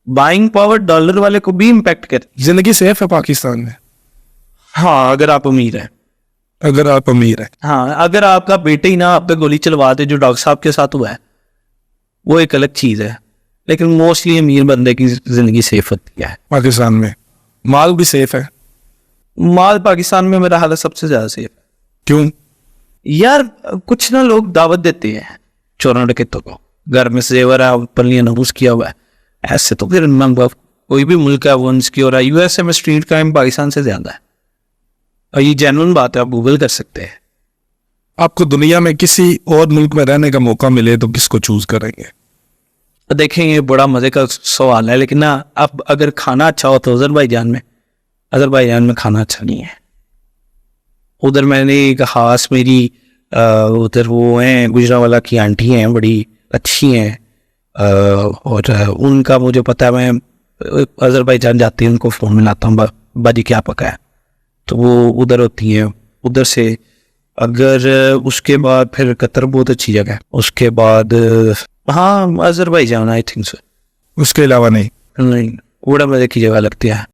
B: बाइंग पावर डॉलर वाले को भी इम्पैक्ट कर।
A: जिंदगी सेफ है पाकिस्तान में?
B: हाँ, अगर आप अमीर हैं।
A: अगर आप अमीर हैं,
B: हाँ, अगर आपका बेटे ही ना आप पे गोली चलवा दे, जो डॉक्टर साहब के साथ हुआ है, वो एक अलग चीज़ है, लेकिन मोस्टली अमीर बंदे की जिंदगी सेफ होती है।
A: पाकिस्तान में माल भी सेफ है?
B: माल पाकिस्तान में मेरा हालत सबसे ज्यादा सेफ है।
A: क्यों?
B: यार कुछ ना लोग दावत देते हैं चोरों डकैतों को, घर में जेवर है, पलियां नहूस किया हुआ है, ऐसे तो फिर कोई भी मुल्क है वो इनसिक्योर है। यूएसए में स्ट्रीट क्राइम पाकिस्तान से ज्यादा है, और ये जेन्युइन बात है, आप गूगल कर सकते हैं।
A: आपको दुनिया में किसी और मुल्क में रहने का मौका मिले तो किसको चूज करेंगे?
B: देखें, ये बड़ा मजे का सवाल है, लेकिन ना अब अगर खाना अच्छा हो तो अजरबैजान में खाना अच्छा नहीं है। उधर मैंने एक खास मेरी उधर वो हैं गुजरांवाला की आंटी हैं, बड़ी अच्छी हैं, और उनका मुझे पता है, मैं अजरबैजान जाती हूँ उनको फ़ोन मिलाता हूँ, बाजी क्या पका है, तो वो उधर होती हैं। उधर से अगर उसके बाद फिर कतर बहुत अच्छी जगह है, उसके बाद हाँ अजरबैजान आई थिंक सो।
A: उसके अलावा नहीं?
B: नहीं, बड़ा मजे की जगह लगती है।